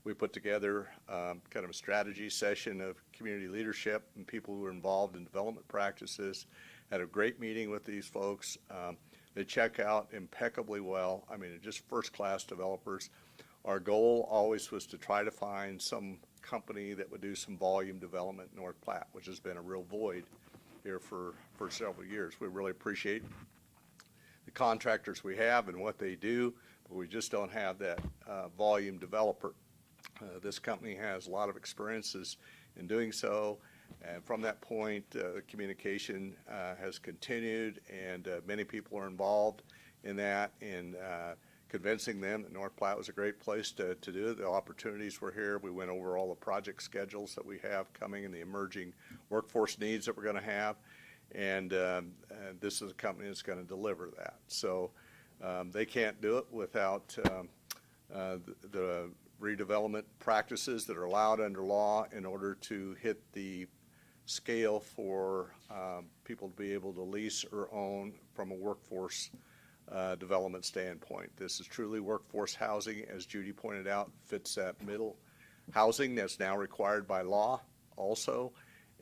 We put together kind of a strategy session of community leadership and people who were involved in development practices. Had a great meeting with these folks. They check out impeccably well. I mean, just first-class developers. Our goal always was to try to find some company that would do some volume development in North Platte, which has been a real void here for several years. We really appreciate the contractors we have and what they do, but we just don't have that volume developer. This company has a lot of experiences in doing so, and from that point, communication has continued, and many people are involved in that, in convincing them that North Platte was a great place to do it. The opportunities were here. We went over all the project schedules that we have coming and the emerging workforce needs that we're going to have, and this is a company that's going to deliver that. So they can't do it without the redevelopment practices that are allowed under law in order to hit the scale for people to be able to lease or own from a workforce development standpoint. This is truly workforce housing, as Judy pointed out, fits that middle housing that's now required by law also.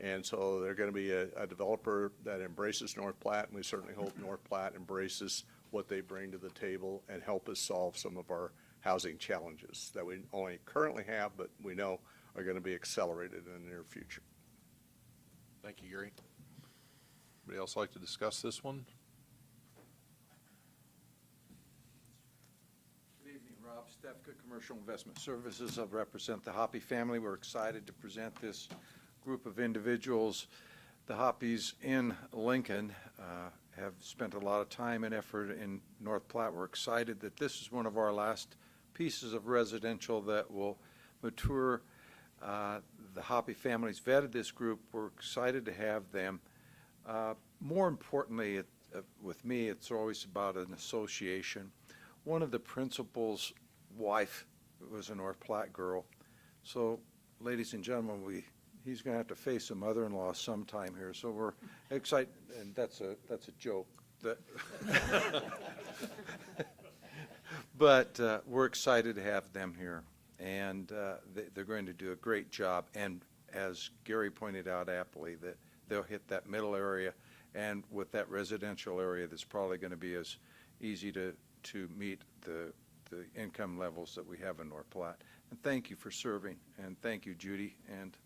And so they're going to be a developer that embraces North Platte, and we certainly hope North Platte embraces what they bring to the table and help us solve some of our housing challenges that we only currently have, but we know are going to be accelerated in the near future. Thank you, Gary. Anybody else like to discuss this one? Good evening, Rob Stefka, Commercial Investment Services. I represent the Hoppy family. We're excited to present this group of individuals. The Hoppys in Lincoln have spent a lot of time and effort in North Platte. We're excited that this is one of our last pieces of residential that will mature. The Hoppy family's vetted this group. We're excited to have them. More importantly, with me, it's always about an association. One of the principal's wife was a North Platte girl. So, ladies and gentlemen, he's going to have to face a mother-in-law sometime here. So we're excited, and that's a joke. But we're excited to have them here, and they're going to do a great job. And as Gary pointed out aptly, that they'll hit that middle area, and with that residential area, that's probably going to be as easy to meet the income levels that we have in North Platte. And thank you for serving, and thank you, Judy and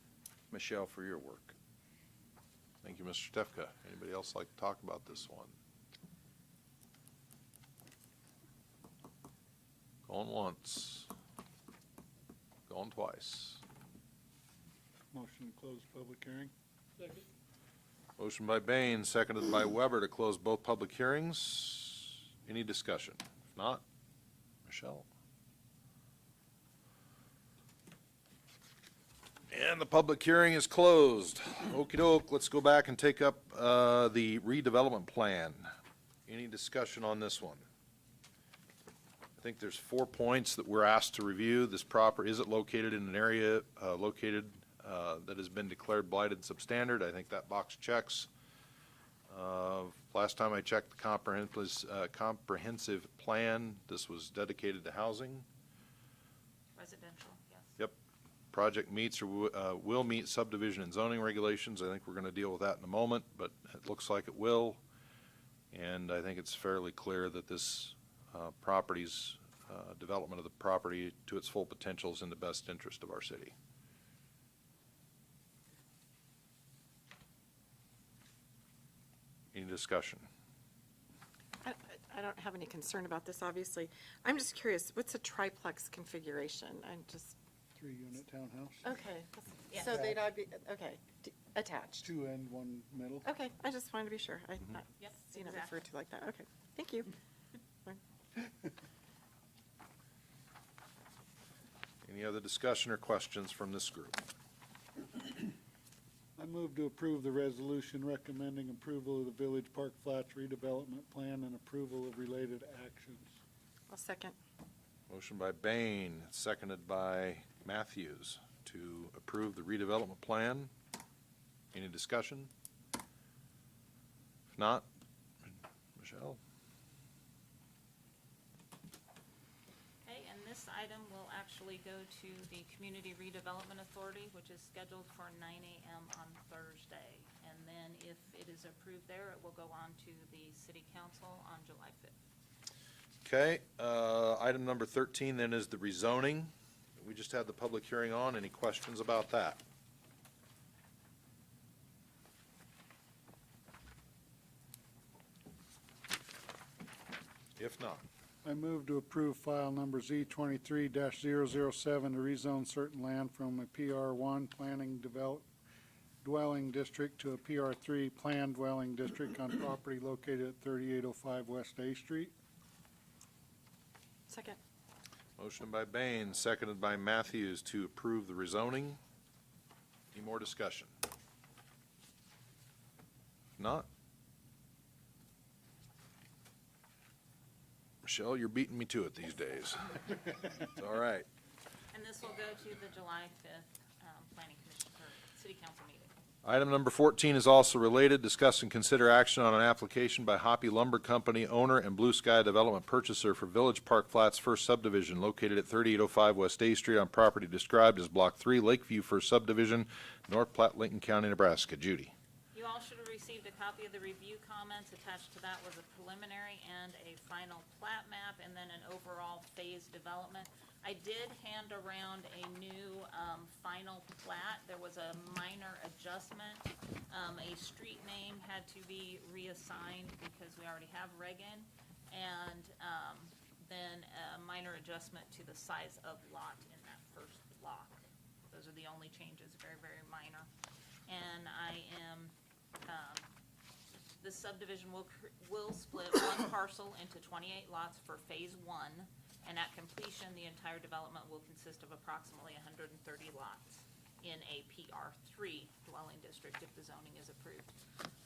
Michelle, for your work. Thank you, Mr. Stefka. Anybody else like to talk about this one? Going once. Going twice. Motion to close public hearing. Motion by Bain, seconded by Weber to close both public hearings. Any discussion? If not, Michelle? And the public hearing is closed. Okey-doke, let's go back and take up the redevelopment plan. Any discussion on this one? I think there's 4 points that we're asked to review. This property, is it located in an area that has been declared blighted substandard? I think that box checks. Last time I checked the comprehensive plan, this was dedicated to housing. Residential, yes. Yep. Project meets or will meet subdivision and zoning regulations. I think we're going to deal with that in a moment, but it looks like it will. And I think it's fairly clear that this property's development of the property to its full potential is in the best interest of our city. Any discussion? I don't have any concern about this, obviously. I'm just curious, what's a triplex configuration? I'm just, 3-unit townhouse, okay. Yeah. So they'd all be, okay, attached. 2 end, 1 middle. Okay, I just wanted to be sure. I've not Yep, seen it exactly. referred to like that. Okay, thank you. Any other discussion or questions from this group? I move to approve the resolution recommending approval of the Village Park Flats redevelopment plan and approval of related actions. I'll second. Motion by Bain, seconded by Matthews to approve the redevelopment plan. Any discussion? If not, Michelle? Okay, and this item will actually go to the Community Redevelopment Authority, which is scheduled for 9 a.m. on Thursday. And then if it is approved there, it will go on to the City Council on July 5th. Okay, item number 13 then is the rezoning. We just had the public hearing on. Any questions about that? If not, I move to approve file number Z23-007 to rezone certain land from a PR1 planning dwelling district to a PR3 planned dwelling district on property located at 3805 West A Street. Second. motion by Bain, seconded by Matthews to approve the rezoning. Any more discussion? If not, Michelle, you're beating me to it these days. It's all right. And this will go to the July 5th Planning Commission, or City Council meeting. Item number 14 is also related. Discuss and consider action on an application by Hoppy Lumber Company, owner and Blue Sky Development purchaser for Village Park Flats First Subdivision located at 3805 West A Street on property described as Block 3, Lakeview First Subdivision, North Platte, Lincoln County, Nebraska. Judy. You all should have received a copy of the review comments. Attached to that was a preliminary and a final plat map, and then an overall phase development. I did hand around a new final plat. There was a minor adjustment. A street name had to be reassigned because we already have Reagan, and then a minor adjustment to the size of lot in that first block. Those are the only changes, very, very minor. And I am, this subdivision will split one parcel into 28 lots for phase 1. And at completion, the entire development will consist of approximately 130 lots in a PR3 dwelling district if the zoning is approved.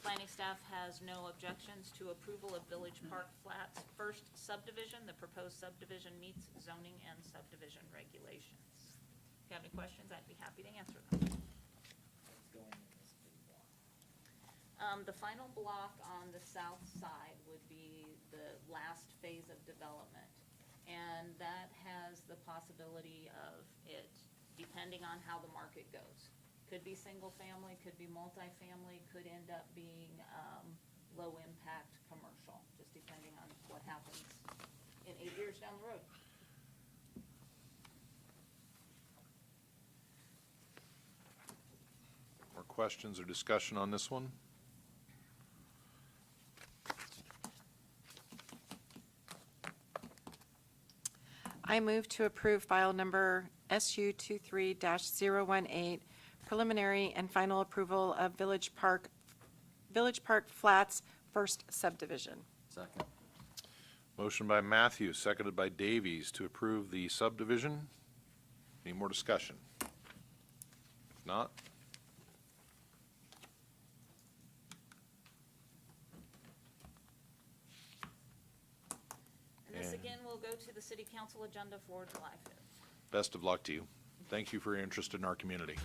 Planning staff has no objections to approval of Village Park Flats First Subdivision. The proposed subdivision meets zoning and subdivision regulations. If you have any questions, I'd be happy to answer them. The final block on the south side would be the last phase of development. And that has the possibility of it, depending on how the market goes. Could be single family, could be multifamily, could end up being low impact commercial, just depending on what happens in 8 years down the road. More questions or discussion on this one? I move to approve file number SU 23-018, preliminary and final approval of Village Park Flats First Subdivision. Second. Motion by Matthews, seconded by Davies to approve the subdivision. Any more discussion? If not, This And again will go to the city council agenda for July 5th. best of luck to you. Thank you for your interest in our community.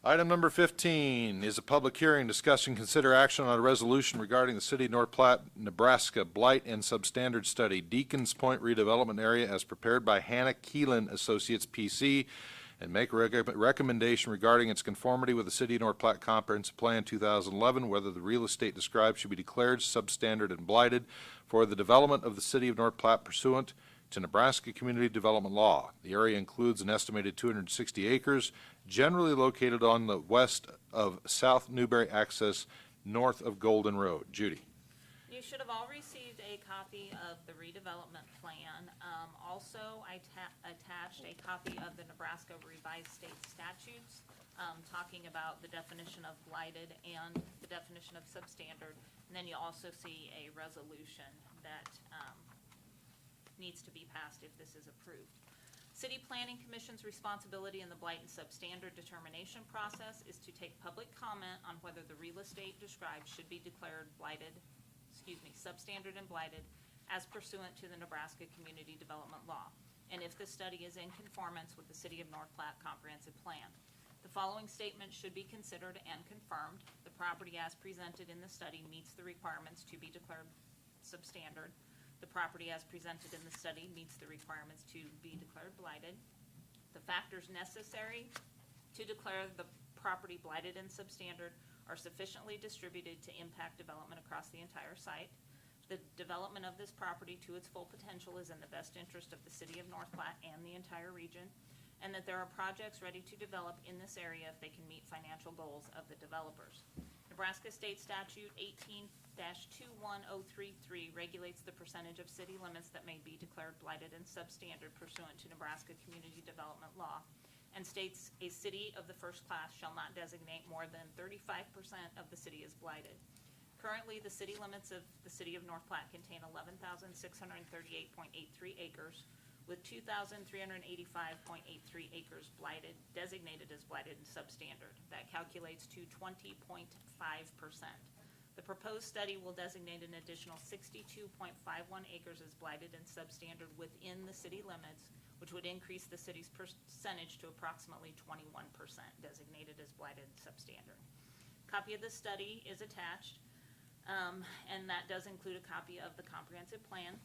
Item number 15 is a public hearing discussing consider action on a resolution regarding the City of North Platte, Nebraska Blight and Substandard Study, Deacons Point redevelopment area as prepared by Hannah Keelan Associates, PC, and make a recommendation regarding its conformity with the City of North Platte Comprehensive Plan 2011, whether the real estate described should be declared substandard and blighted for the development of the City of North Platte pursuant to Nebraska Community Development Law. The area includes an estimated 260 acres, generally located on the west of South Newberry access, north of Golden Road. Judy. You should have all received a copy of the redevelopment plan. Also, I attached a copy of the Nebraska Revised State Statutes, talking about the definition of blighted and the definition of substandard. And then you also see a resolution that needs to be passed if this is approved. City Planning Commission's responsibility in the blight and substandard determination process is to take public comment on whether the real estate described should be declared substandard and blighted as pursuant to the Nebraska Community Development Law, and if the study is in conformance with the City of North Platte Comprehensive Plan. The following statement should be considered and confirmed. The property as presented in the study meets the requirements to be declared substandard. The property as presented in the study meets the requirements to be declared blighted. The factors necessary to declare the property blighted and substandard are sufficiently distributed to impact development across the entire site. The development of this property to its full potential is in the best interest of the City of North Platte and the entire region, and that there are projects ready to develop in this area if they can meet financial goals of the developers. Nebraska State Statute 18-21033 regulates the percentage of city limits that may be declared blighted and substandard pursuant to Nebraska Community Development Law, and states a city of the first class shall not designate more than 35% of the city as blighted. Currently, the city limits of the City of North Platte contain 11,638.83 acres, with 2,385.83 acres blighted, designated as blighted and substandard. That calculates to 20.5%. The proposed study will designate an additional 62.51 acres as blighted and substandard within the city limits, which would increase the city's percentage to approximately 21% designated as blighted and substandard. Copy of the study is attached, and that does include a copy of the comprehensive plan.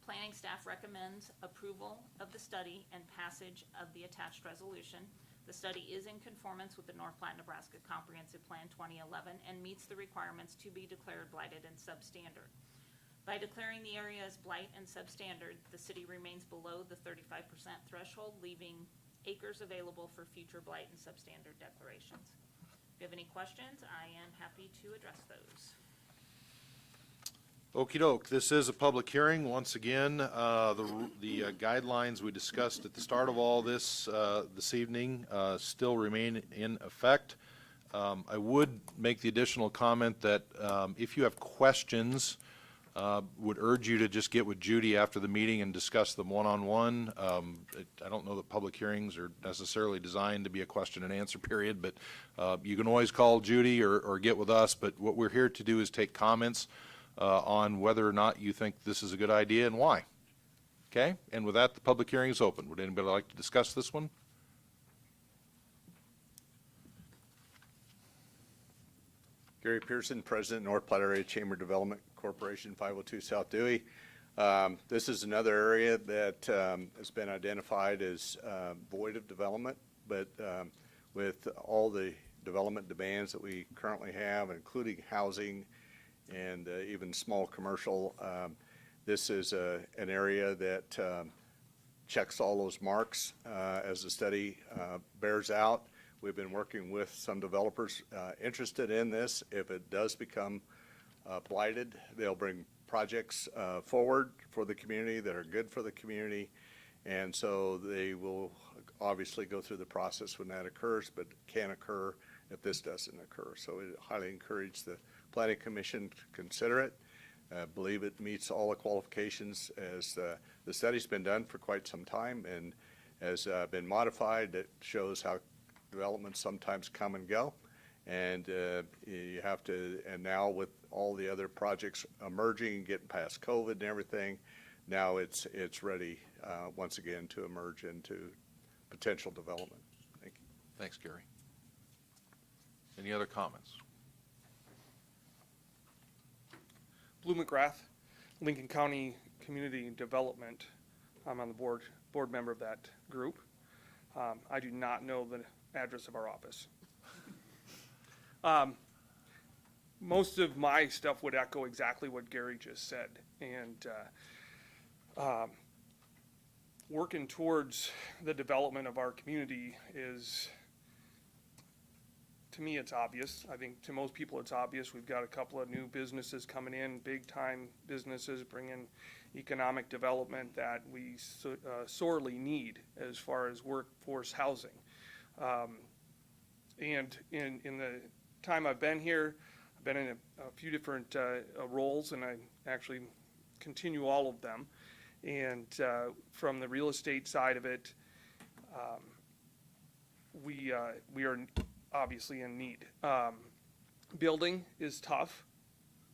Planning staff recommends approval of the study and passage of the attached resolution. The study is in conformance with the North Platte, Nebraska Comprehensive Plan 2011 and meets the requirements to be declared blighted and substandard. By declaring the area as blight and substandard, the city remains below the 35% threshold, leaving acres available for future blight and substandard declarations. If you have any questions, I am happy to address those. Okey doke, this is a public hearing. Once again, the guidelines we discussed at the start of all this this evening still remain in effect. I would make the additional comment that if you have questions, would urge you to just get with Judy after the meeting and discuss them one-on-one. I don't know that public hearings are necessarily designed to be a question and answer period, but you can always call Judy or get with us. But what we're here to do is take comments on whether or not you think this is a good idea and why. Okay? And with that, the public hearing is open. Would anybody like to discuss this one? Gary Pearson, President, North Platte Area Chamber Development Corporation, 502 South Dewey. This is another area that has been identified as void of development, but with all the development demands that we currently have, including housing and even small commercial, this is an area that checks all those marks as the study bears out. We've been working with some developers interested in this. If it does become blighted, they'll bring projects forward for the community that are good for the community. And so they will obviously go through the process when that occurs, but can occur if this doesn't occur. So we highly encourage the Planning Commission to consider it. I believe it meets all the qualifications as the study's been done for quite some time and has been modified. It shows how developments sometimes come and go, And you have to, and now with all the other projects emerging and getting past COVID and everything, now it's ready once again to emerge into potential development. Thank you. Thanks, Gary. Any other comments? Blue McGrath, Lincoln County Community Development. I'm on the board member of that group. I do not know the address of our office. Most of my stuff would echo exactly what Gary just said. And working towards the development of our community is, to me, it's obvious. I think to most people it's obvious. We've got a couple of new businesses coming in, big-time businesses bringing economic development that we sorely need as far as workforce housing. And in the time I've been here, I've been in a few different roles, and I actually continue all of them. And from the real estate side of it, we are obviously in need. Building is tough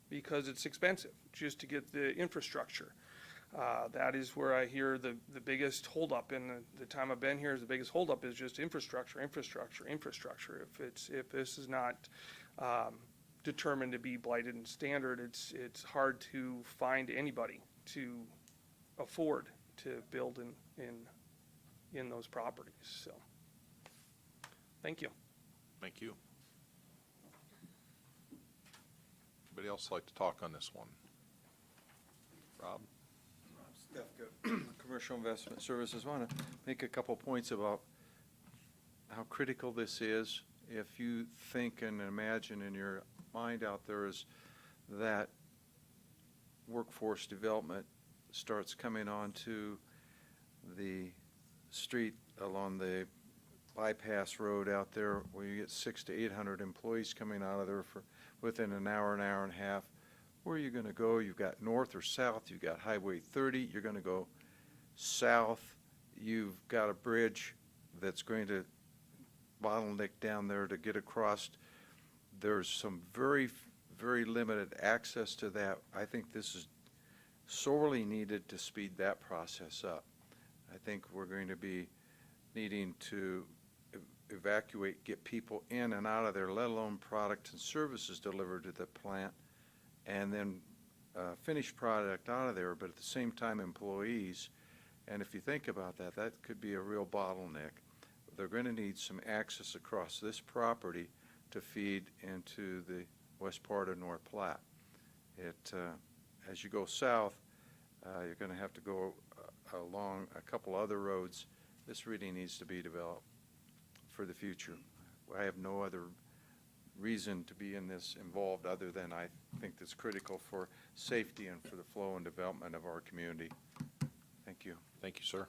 because it's expensive just to get the infrastructure. That is where I hear the biggest holdup in the time I've been here is the biggest holdup is just infrastructure. If this is not determined to be blighted and standard, it's hard to find anybody to afford to build in those properties. So, thank you. Thank you. Anybody else like to talk on this one? Rob? Stefka, Commercial Investment Services. Want to make a couple points about how critical this is. If you think and imagine in your mind out there is that workforce development starts coming onto the street along the bypass road out there where you get 600 to 800 employees coming out of there for within an hour and a half. Where are you going to go? You've got north or south. You've got Highway 30. You're going to go south. You've got a bridge that's going to bottleneck down there to get across. There's some very, very limited access to that. I think this is sorely needed to speed that process up. I think we're going to be needing to evacuate, get people in and out of there, let alone product and services delivered to the plant, and then finished product out of there, but at the same time employees. And if you think about that, that could be a real bottleneck. They're going to need some access across this property to feed into the west part of North Platte. As you go south, you're going to have to go along a couple other roads. This really needs to be developed for the future. I have no other reason to be in this involved other than I think that's critical for safety and for the flow and development of our community. Thank you. Thank you, sir.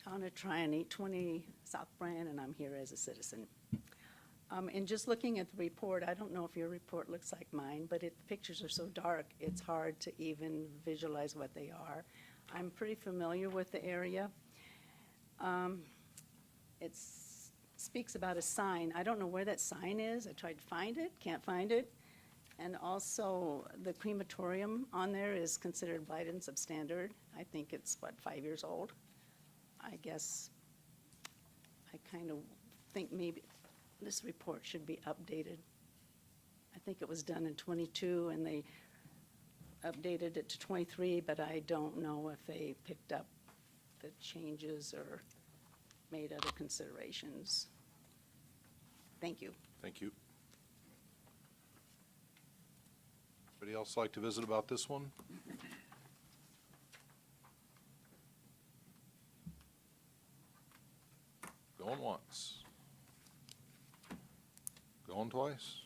Donna Tryon, 820 South Bryan, and I'm here as a citizen. And just looking at the report, I don't know if your report looks like mine, but the pictures are so dark, it's hard to even visualize what they are. I'm pretty familiar with the area. It speaks about a sign. I don't know where that sign is. I tried to find it, can't find it. And also, the crematorium on there is considered blighted and substandard. I think it's, 5 years old? I guess I kind of think maybe this report should be updated. I think it was done in 22 and they updated it to 23, but I don't know if they picked up the changes or made other considerations. Thank you. Thank you. Anybody else like to visit about this one? Going once. Going twice.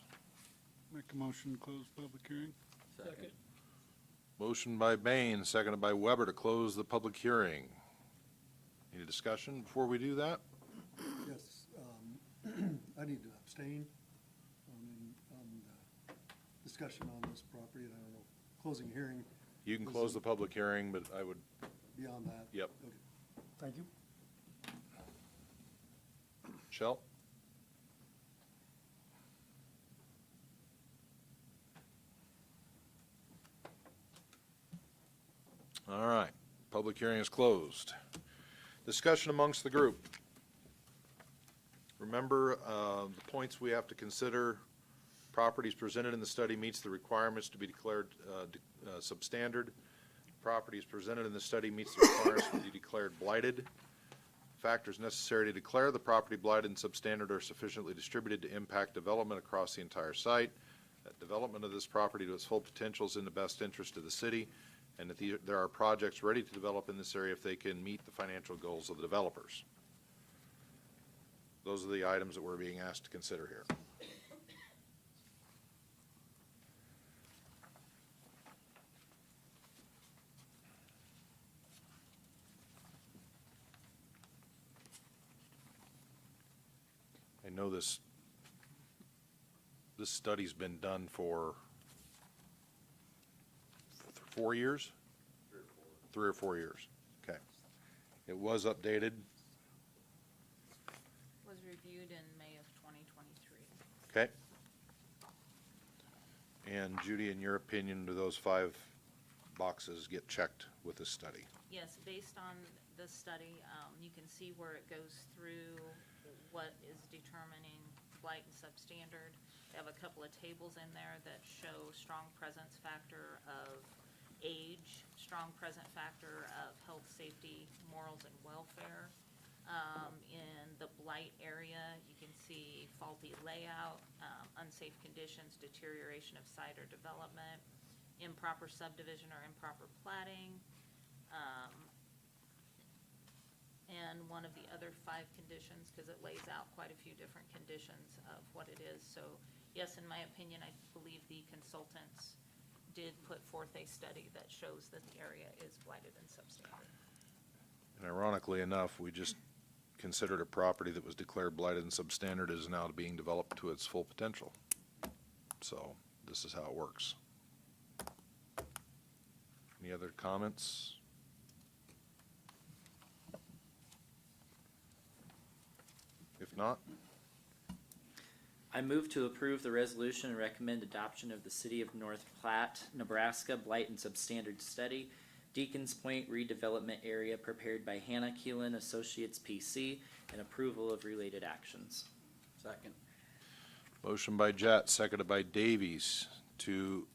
Make a motion to close public hearing. Second. Motion by Bain, seconded by Weber to close the public hearing. Any discussion before we do that? Yes, I need to abstain on the discussion on this property. I don't know, closing hearing You can close the public hearing, but I would, Beyond that? yep. Okay. Thank you. Michelle? All right, public hearing is closed. Discussion amongst the group. Remember, the points we have to consider: properties presented in the study meets the requirements to be declared substandard. Properties presented in the study meets the requirements to be declared blighted. Factors necessary to declare the property blighted and substandard are sufficiently distributed to impact development across the entire site. That development of this property to its full potential is in the best interest of the city, and that there are projects ready to develop in this area if they can meet the financial goals of the developers. Those are the items that we're being asked to consider here. I know this study's been done for 4 years? 3 or 4 years. Okay. It was updated. Was reviewed in May of 2023. Okay. And Judy, in your opinion, do those 5 boxes get checked with this study? Yes, based on the study, you can see where it goes through what is determining blight and substandard. They have a couple of tables in there that show strong presence factor of age, strong present factor of health, safety, morals, and welfare. In the blight area, you can see faulty layout, unsafe conditions, deterioration of site or development, improper subdivision or improper platting. And one of the other 5 conditions, because it lays out quite a few different conditions of what it is. So yes, in my opinion, I believe the consultants did put forth a study that shows that the area is blighted and substandard. And ironically enough, we just considered a property that was declared blighted and substandard is now being developed to its full potential. So this is how it works. Any other comments? If not, I move to approve the resolution and recommend adoption of the City of North Platte, Nebraska Blight and Substandard Study, Deacons Point redevelopment area prepared by Hannah Keelan Associates PC, and approval of related actions. Second. motion by Jett, seconded by Davies to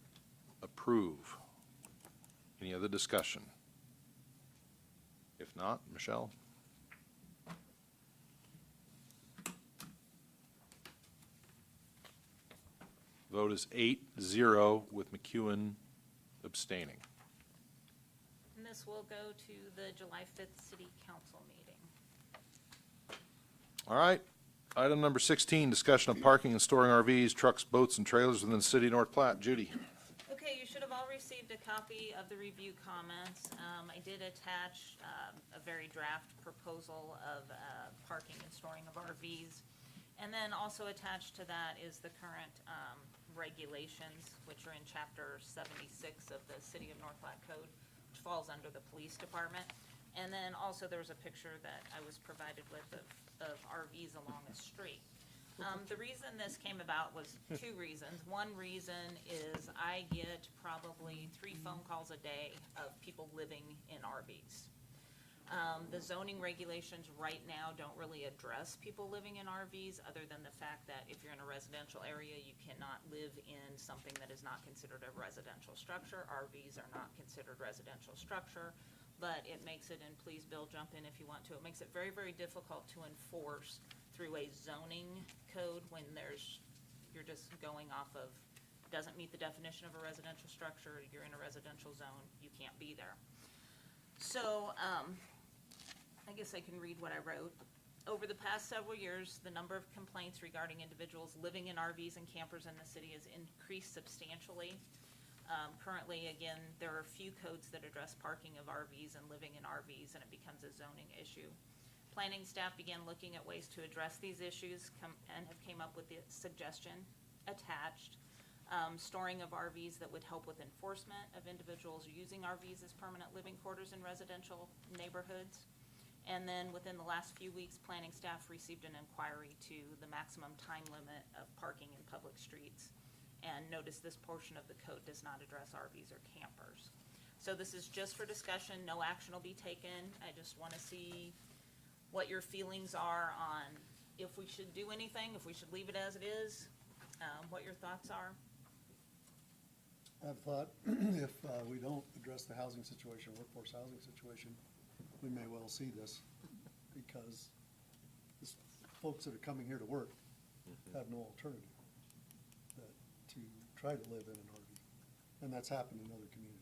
approve. Any other discussion? If not, Michelle? Vote is 8-0 with McEwen abstaining. And this will go to the July 5th City Council meeting. All right. Item number 16, discussion of parking and storing RVs, trucks, boats, and trailers within the city of North Platte. Judy? Okay, you should have all received a copy of the review comments. I did attach a very draft proposal of parking and storing of RVs. And then also attached to that is the current regulations, which are in Chapter 76 of the City of North Platte Code, which falls under the police department. And then also there was a picture that I was provided with of RVs along a street. The reason this came about was 2 reasons. One reason is I get probably 3 phone calls a day of people living in RVs. The zoning regulations right now don't really address people living in RVs, other than the fact that if you're in a residential area, you cannot live in something that is not considered a residential structure. RVs are not considered residential structure, but it makes it, and please, Bill, jump in if you want to, it makes it very, very difficult to enforce through a zoning code when you're just going off of, doesn't meet the definition of a residential structure, you're in a residential zone, you can't be there. So, I guess I can read what I wrote. Over the past several years, the number of complaints regarding individuals living in RVs and campers in the city has increased substantially. Currently, again, there are few codes that address parking of RVs and living in RVs, and it becomes a zoning issue. Planning staff began looking at ways to address these issues and have came up with the suggestion attached storing of RVs that would help with enforcement of individuals using RVs as permanent living quarters in residential neighborhoods. And then within the last few weeks, planning staff received an inquiry to the maximum time limit of parking in public streets. And notice this portion of the code does not address RVs or campers. So this is just for discussion, no action will be taken. I just want to see what your feelings are on if we should do anything, if we should leave it as it is, what your thoughts are. I've thought if we don't address the housing situation, workforce housing situation, we may well see this, because this, folks that are coming here to work have no alternative but to try to live in an RV, and that's happened in other communities.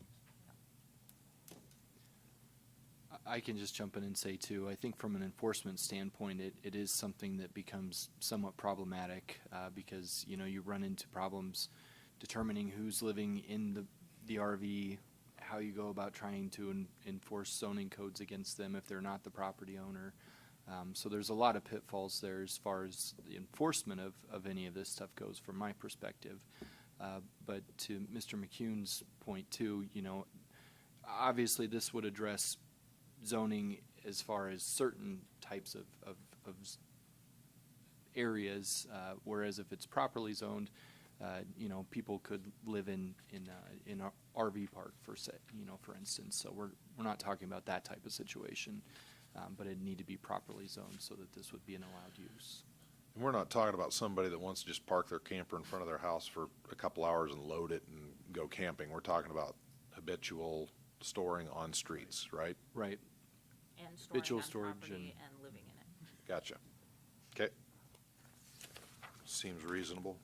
I can just jump in and say too, I think from an enforcement standpoint, it is something that becomes somewhat problematic, because, you know, you run into problems determining who's living in the RV, how you go about trying to enforce zoning codes against them if they're not the property owner. So there's a lot of pitfalls there as far as the enforcement of any of this stuff goes from my perspective. But to Mr. McCune's point too, you know, obviously this would address zoning as far as certain types of areas, whereas if it's properly zoned, you know, people could live in an RV park for instance. So we're not talking about that type of situation, but it'd need to be properly zoned so that this would be an allowed use. And we're not talking about somebody that wants to just park their camper in front of their house for a couple hours and load it and go camping. We're talking about habitual storing on streets, right? Right. And storing Habitual on storage property and living in it. Gotcha. Okay. Seems reasonable.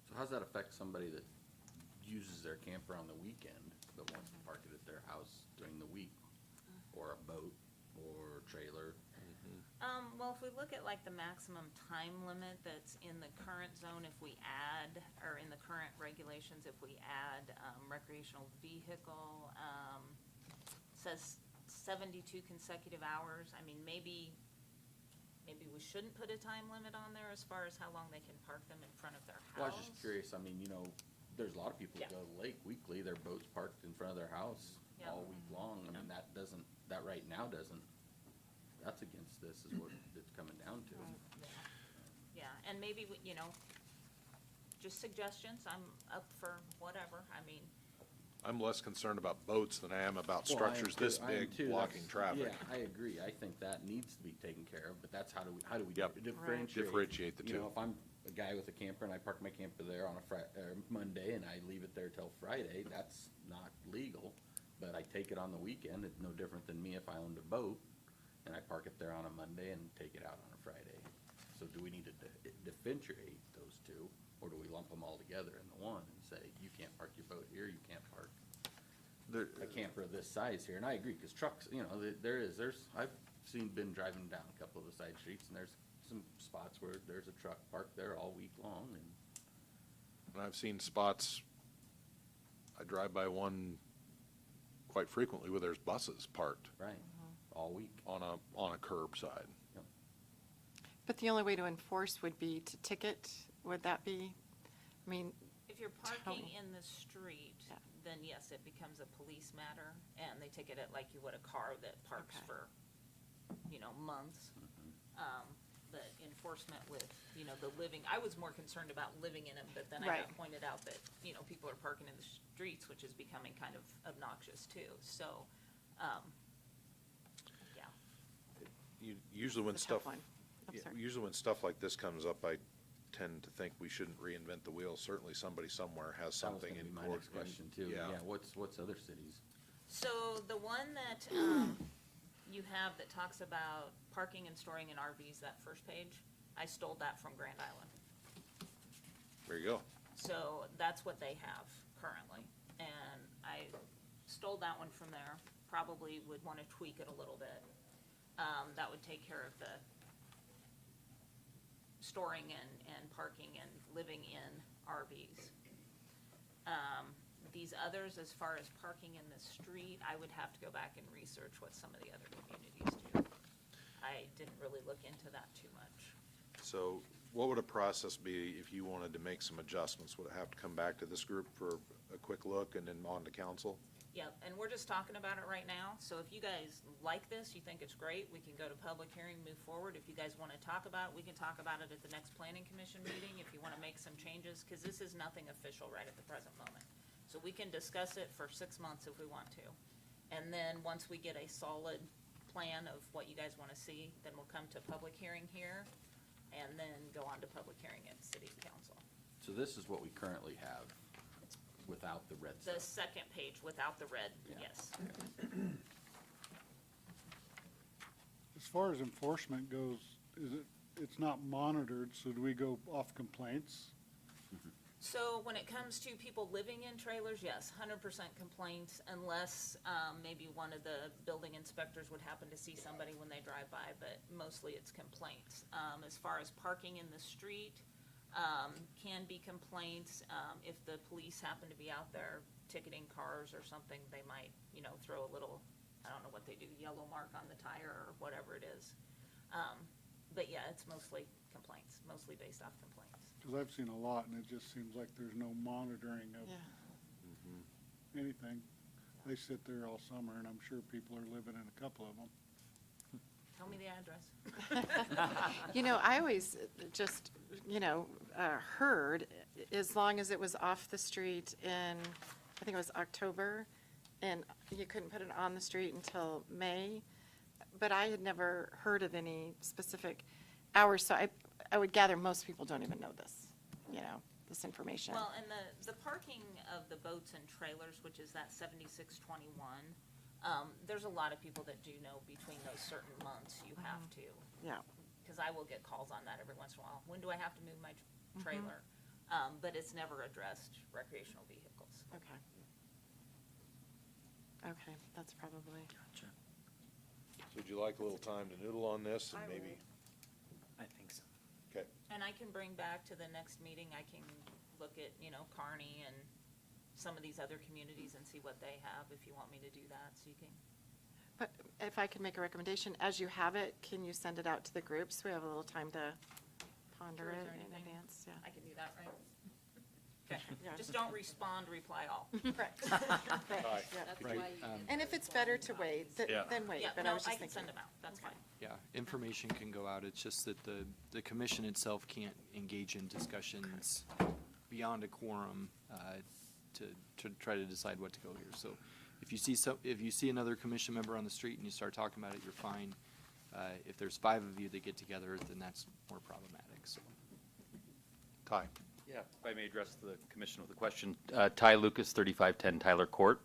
So how's that affect somebody that uses their camper on the weekend, but wants to park it at their house during the week? Or a boat, or trailer? Well, if we look at like the maximum time limit that's in the current zone, if we add, or in the current regulations, if we add recreational vehicle, says 72 consecutive hours. I mean, maybe we shouldn't put a time limit on there as far as how long they can park them in front of their house. Well, I was just curious, I mean, you know, there's a lot of people that go to the lake weekly, their boat's parked in front of their house Yeah. all week long. I mean, that right now doesn't, that's against this is what it's coming down to. Yeah, and maybe, you know, just suggestions, I'm up for whatever, I mean, I'm less concerned about boats than I am about Well, I am structures too- this I am big too. blocking That's- traffic. Yeah, I agree. I think that needs to be taken care of, but that's how do we Yep. differentiate? Differentiate the You know, two. if I'm a guy with a camper and I park my camper there on a Monday and I leave it there till Friday, that's not legal. But I take it on the weekend, it's no different than me if I owned a boat and I park it there on a Monday and take it out on a Friday. So do we need to differentiate those two, or do we lump them all together into one and say, you can't park your boat here, you can't park a camper of this size here? And I agree, because trucks, you know, I've been driving down a couple of the side streets, and there's some spots where there's a truck parked there all week long, And I've seen spots, I drive by one quite frequently where there's buses parked right, all week. on a curbside. Yep. But the only way to enforce would be to ticket, would that be, I mean, if you're parking Totally. in the street, Yeah. then yes, it becomes a police matter, and they ticket it like you would a car that parks Okay. for, you know, months. But enforcement with, you know, the living, I was more concerned about living in them, but then I got Right. pointed out that, you know, people are parking in the streets, which is becoming kind of obnoxious too, so, yeah. Usually when It's a tough stuff, one. I'm yeah, sorry. usually when stuff like this comes up, I tend to think we shouldn't reinvent the wheel. Certainly somebody somewhere has That was something gonna in be my court. next question too. Yeah. Yeah, what's other cities? So the one that you have that talks about parking and storing in RVs, that first page, I stole that from Grand Island. There you go. So that's what they have currently. And I stole that one from there. Probably would want to tweak it a little bit. That would take care of the storing and parking and living in RVs. These others, as far as parking in the street, I would have to go back and research what some of the other communities do. I didn't really look into that too much. So what would a process be if you wanted to make some adjustments? Would it have to come back to this group for a quick look and then on to council? Yep, and we're just talking about it right now, so if you guys like this, you think it's great, we can go to public hearing, move forward. If you guys wanna talk about it, we can talk about it at the next planning commission meeting, if you wanna make some changes, cause this is nothing official right at the present moment. So we can discuss it for 6 months if we want to. And then, once we get a solid plan of what you guys wanna see, then we'll come to public hearing here, and then go on to public hearing at city council. So this is what we currently have without the red The stuff. second page without the red, Yeah. yes. As far as enforcement goes, it's not monitored, so do we go off complaints? So when it comes to people living in trailers, yes, 100% complaints, unless maybe one of the building inspectors would happen to see somebody when they drive by, but mostly it's complaints. As far as parking in the street, can be complaints. If the police happen to be out there ticketing cars or something, they might, throw a little, I don't know what they do, yellow mark on the tire or whatever it is. But yeah, it's mostly complaints, mostly based off complaints. Because I've seen a lot, and it just seems like there's no monitoring of anything. They sit there all summer, and I'm sure people are living in a couple of them. Tell me the address. I always just, heard, as long as it was off the street in, I think it was October, and you couldn't put it on the street until May, but I had never heard of any specific hours, so I would gather most people don't even know this, this information. Well, and the parking of the boats and trailers, which is that 7621, there's a lot of people that do know between those certain months you have to. Yeah. Because I will get calls on that every once in a while. When do I have to move my trailer? But it's never addressed recreational vehicles. Okay. Okay, that's probably. Gotcha. So would you like a little time to noodle on this and I maybe? I think so. Okay. And I can bring back to the next meeting, I can look at, Kearney and some of these other communities and see what they have, if you want me to do that, so you can. But if I could make a recommendation, as you have it, can you send it out to the groups? We have a little time to ponder Sure, is it there in anything? advance, yeah. I can do that, right? Okay, Yeah. just don't respond, reply all. Correct. Aye. That's Right. why you get And the if it's better to responding wait, copies. Yeah. then wait, Yeah, but I no, was I just can thinking. send them out, that's fine. Yeah, information can go out. It's just that the commission itself can't engage in discussions beyond a quorum to try to decide what to go here. So if you see another commission member on the street and you start talking about it, you're fine. If there's 5 of you that get together, then that's more problematic, so. Ty? Yeah, if I may address the commission with a question. Ty Lucas, 3510 Tyler Court.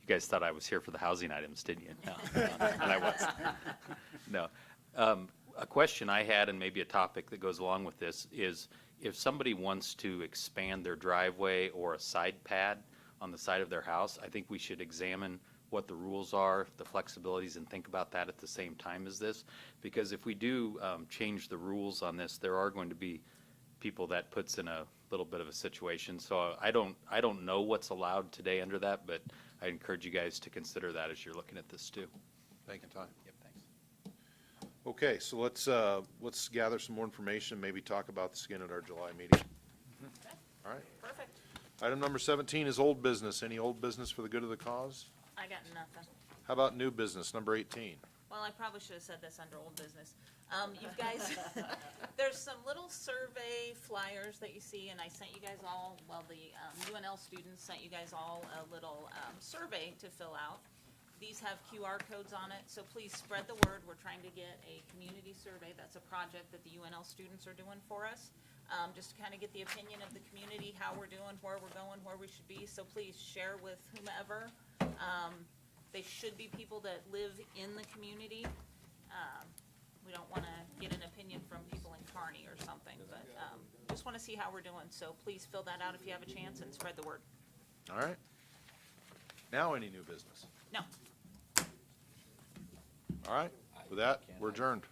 You guys thought I was here for the housing items, didn't you? No, and I wasn't. No. A question I had, and maybe a topic that goes along with this, is if somebody wants to expand their driveway or a side pad on the side of their house, I think we should examine what the rules are, the flexibilities, and think about that at the same time as this. Because if we do change the rules on this, there are going to be people that puts in a little bit of a situation. So I don't know what's allowed today under that, but I encourage you guys to consider that as you're looking at this too. Thank you, Ty. Yep, thanks. Okay, so let's gather some more information, maybe talk about this again at our July meeting. Okay, All right. perfect. Item number 17 is old business. Any old business for the good of the cause? I got nothing. How about new business, number 18? Well, I probably should have said this under old business. You guys, there's some little survey flyers that you see, and I sent you guys all, the UNL students sent you guys all a little survey to fill out. These have QR codes on it, so please spread the word. We're trying to get a community survey. That's a project that the UNL students are doing for us. Just to kind of get the opinion of the community, how we're doing, where we're going, where we should be. So please share with whomever. They should be people that live in the community. We don't want to get an opinion from people in Kearney or something, but just want to see how we're doing. So please fill that out if you have a chance and spread the word. All right. Now, any new business? No. All right, with that, we're adjourned.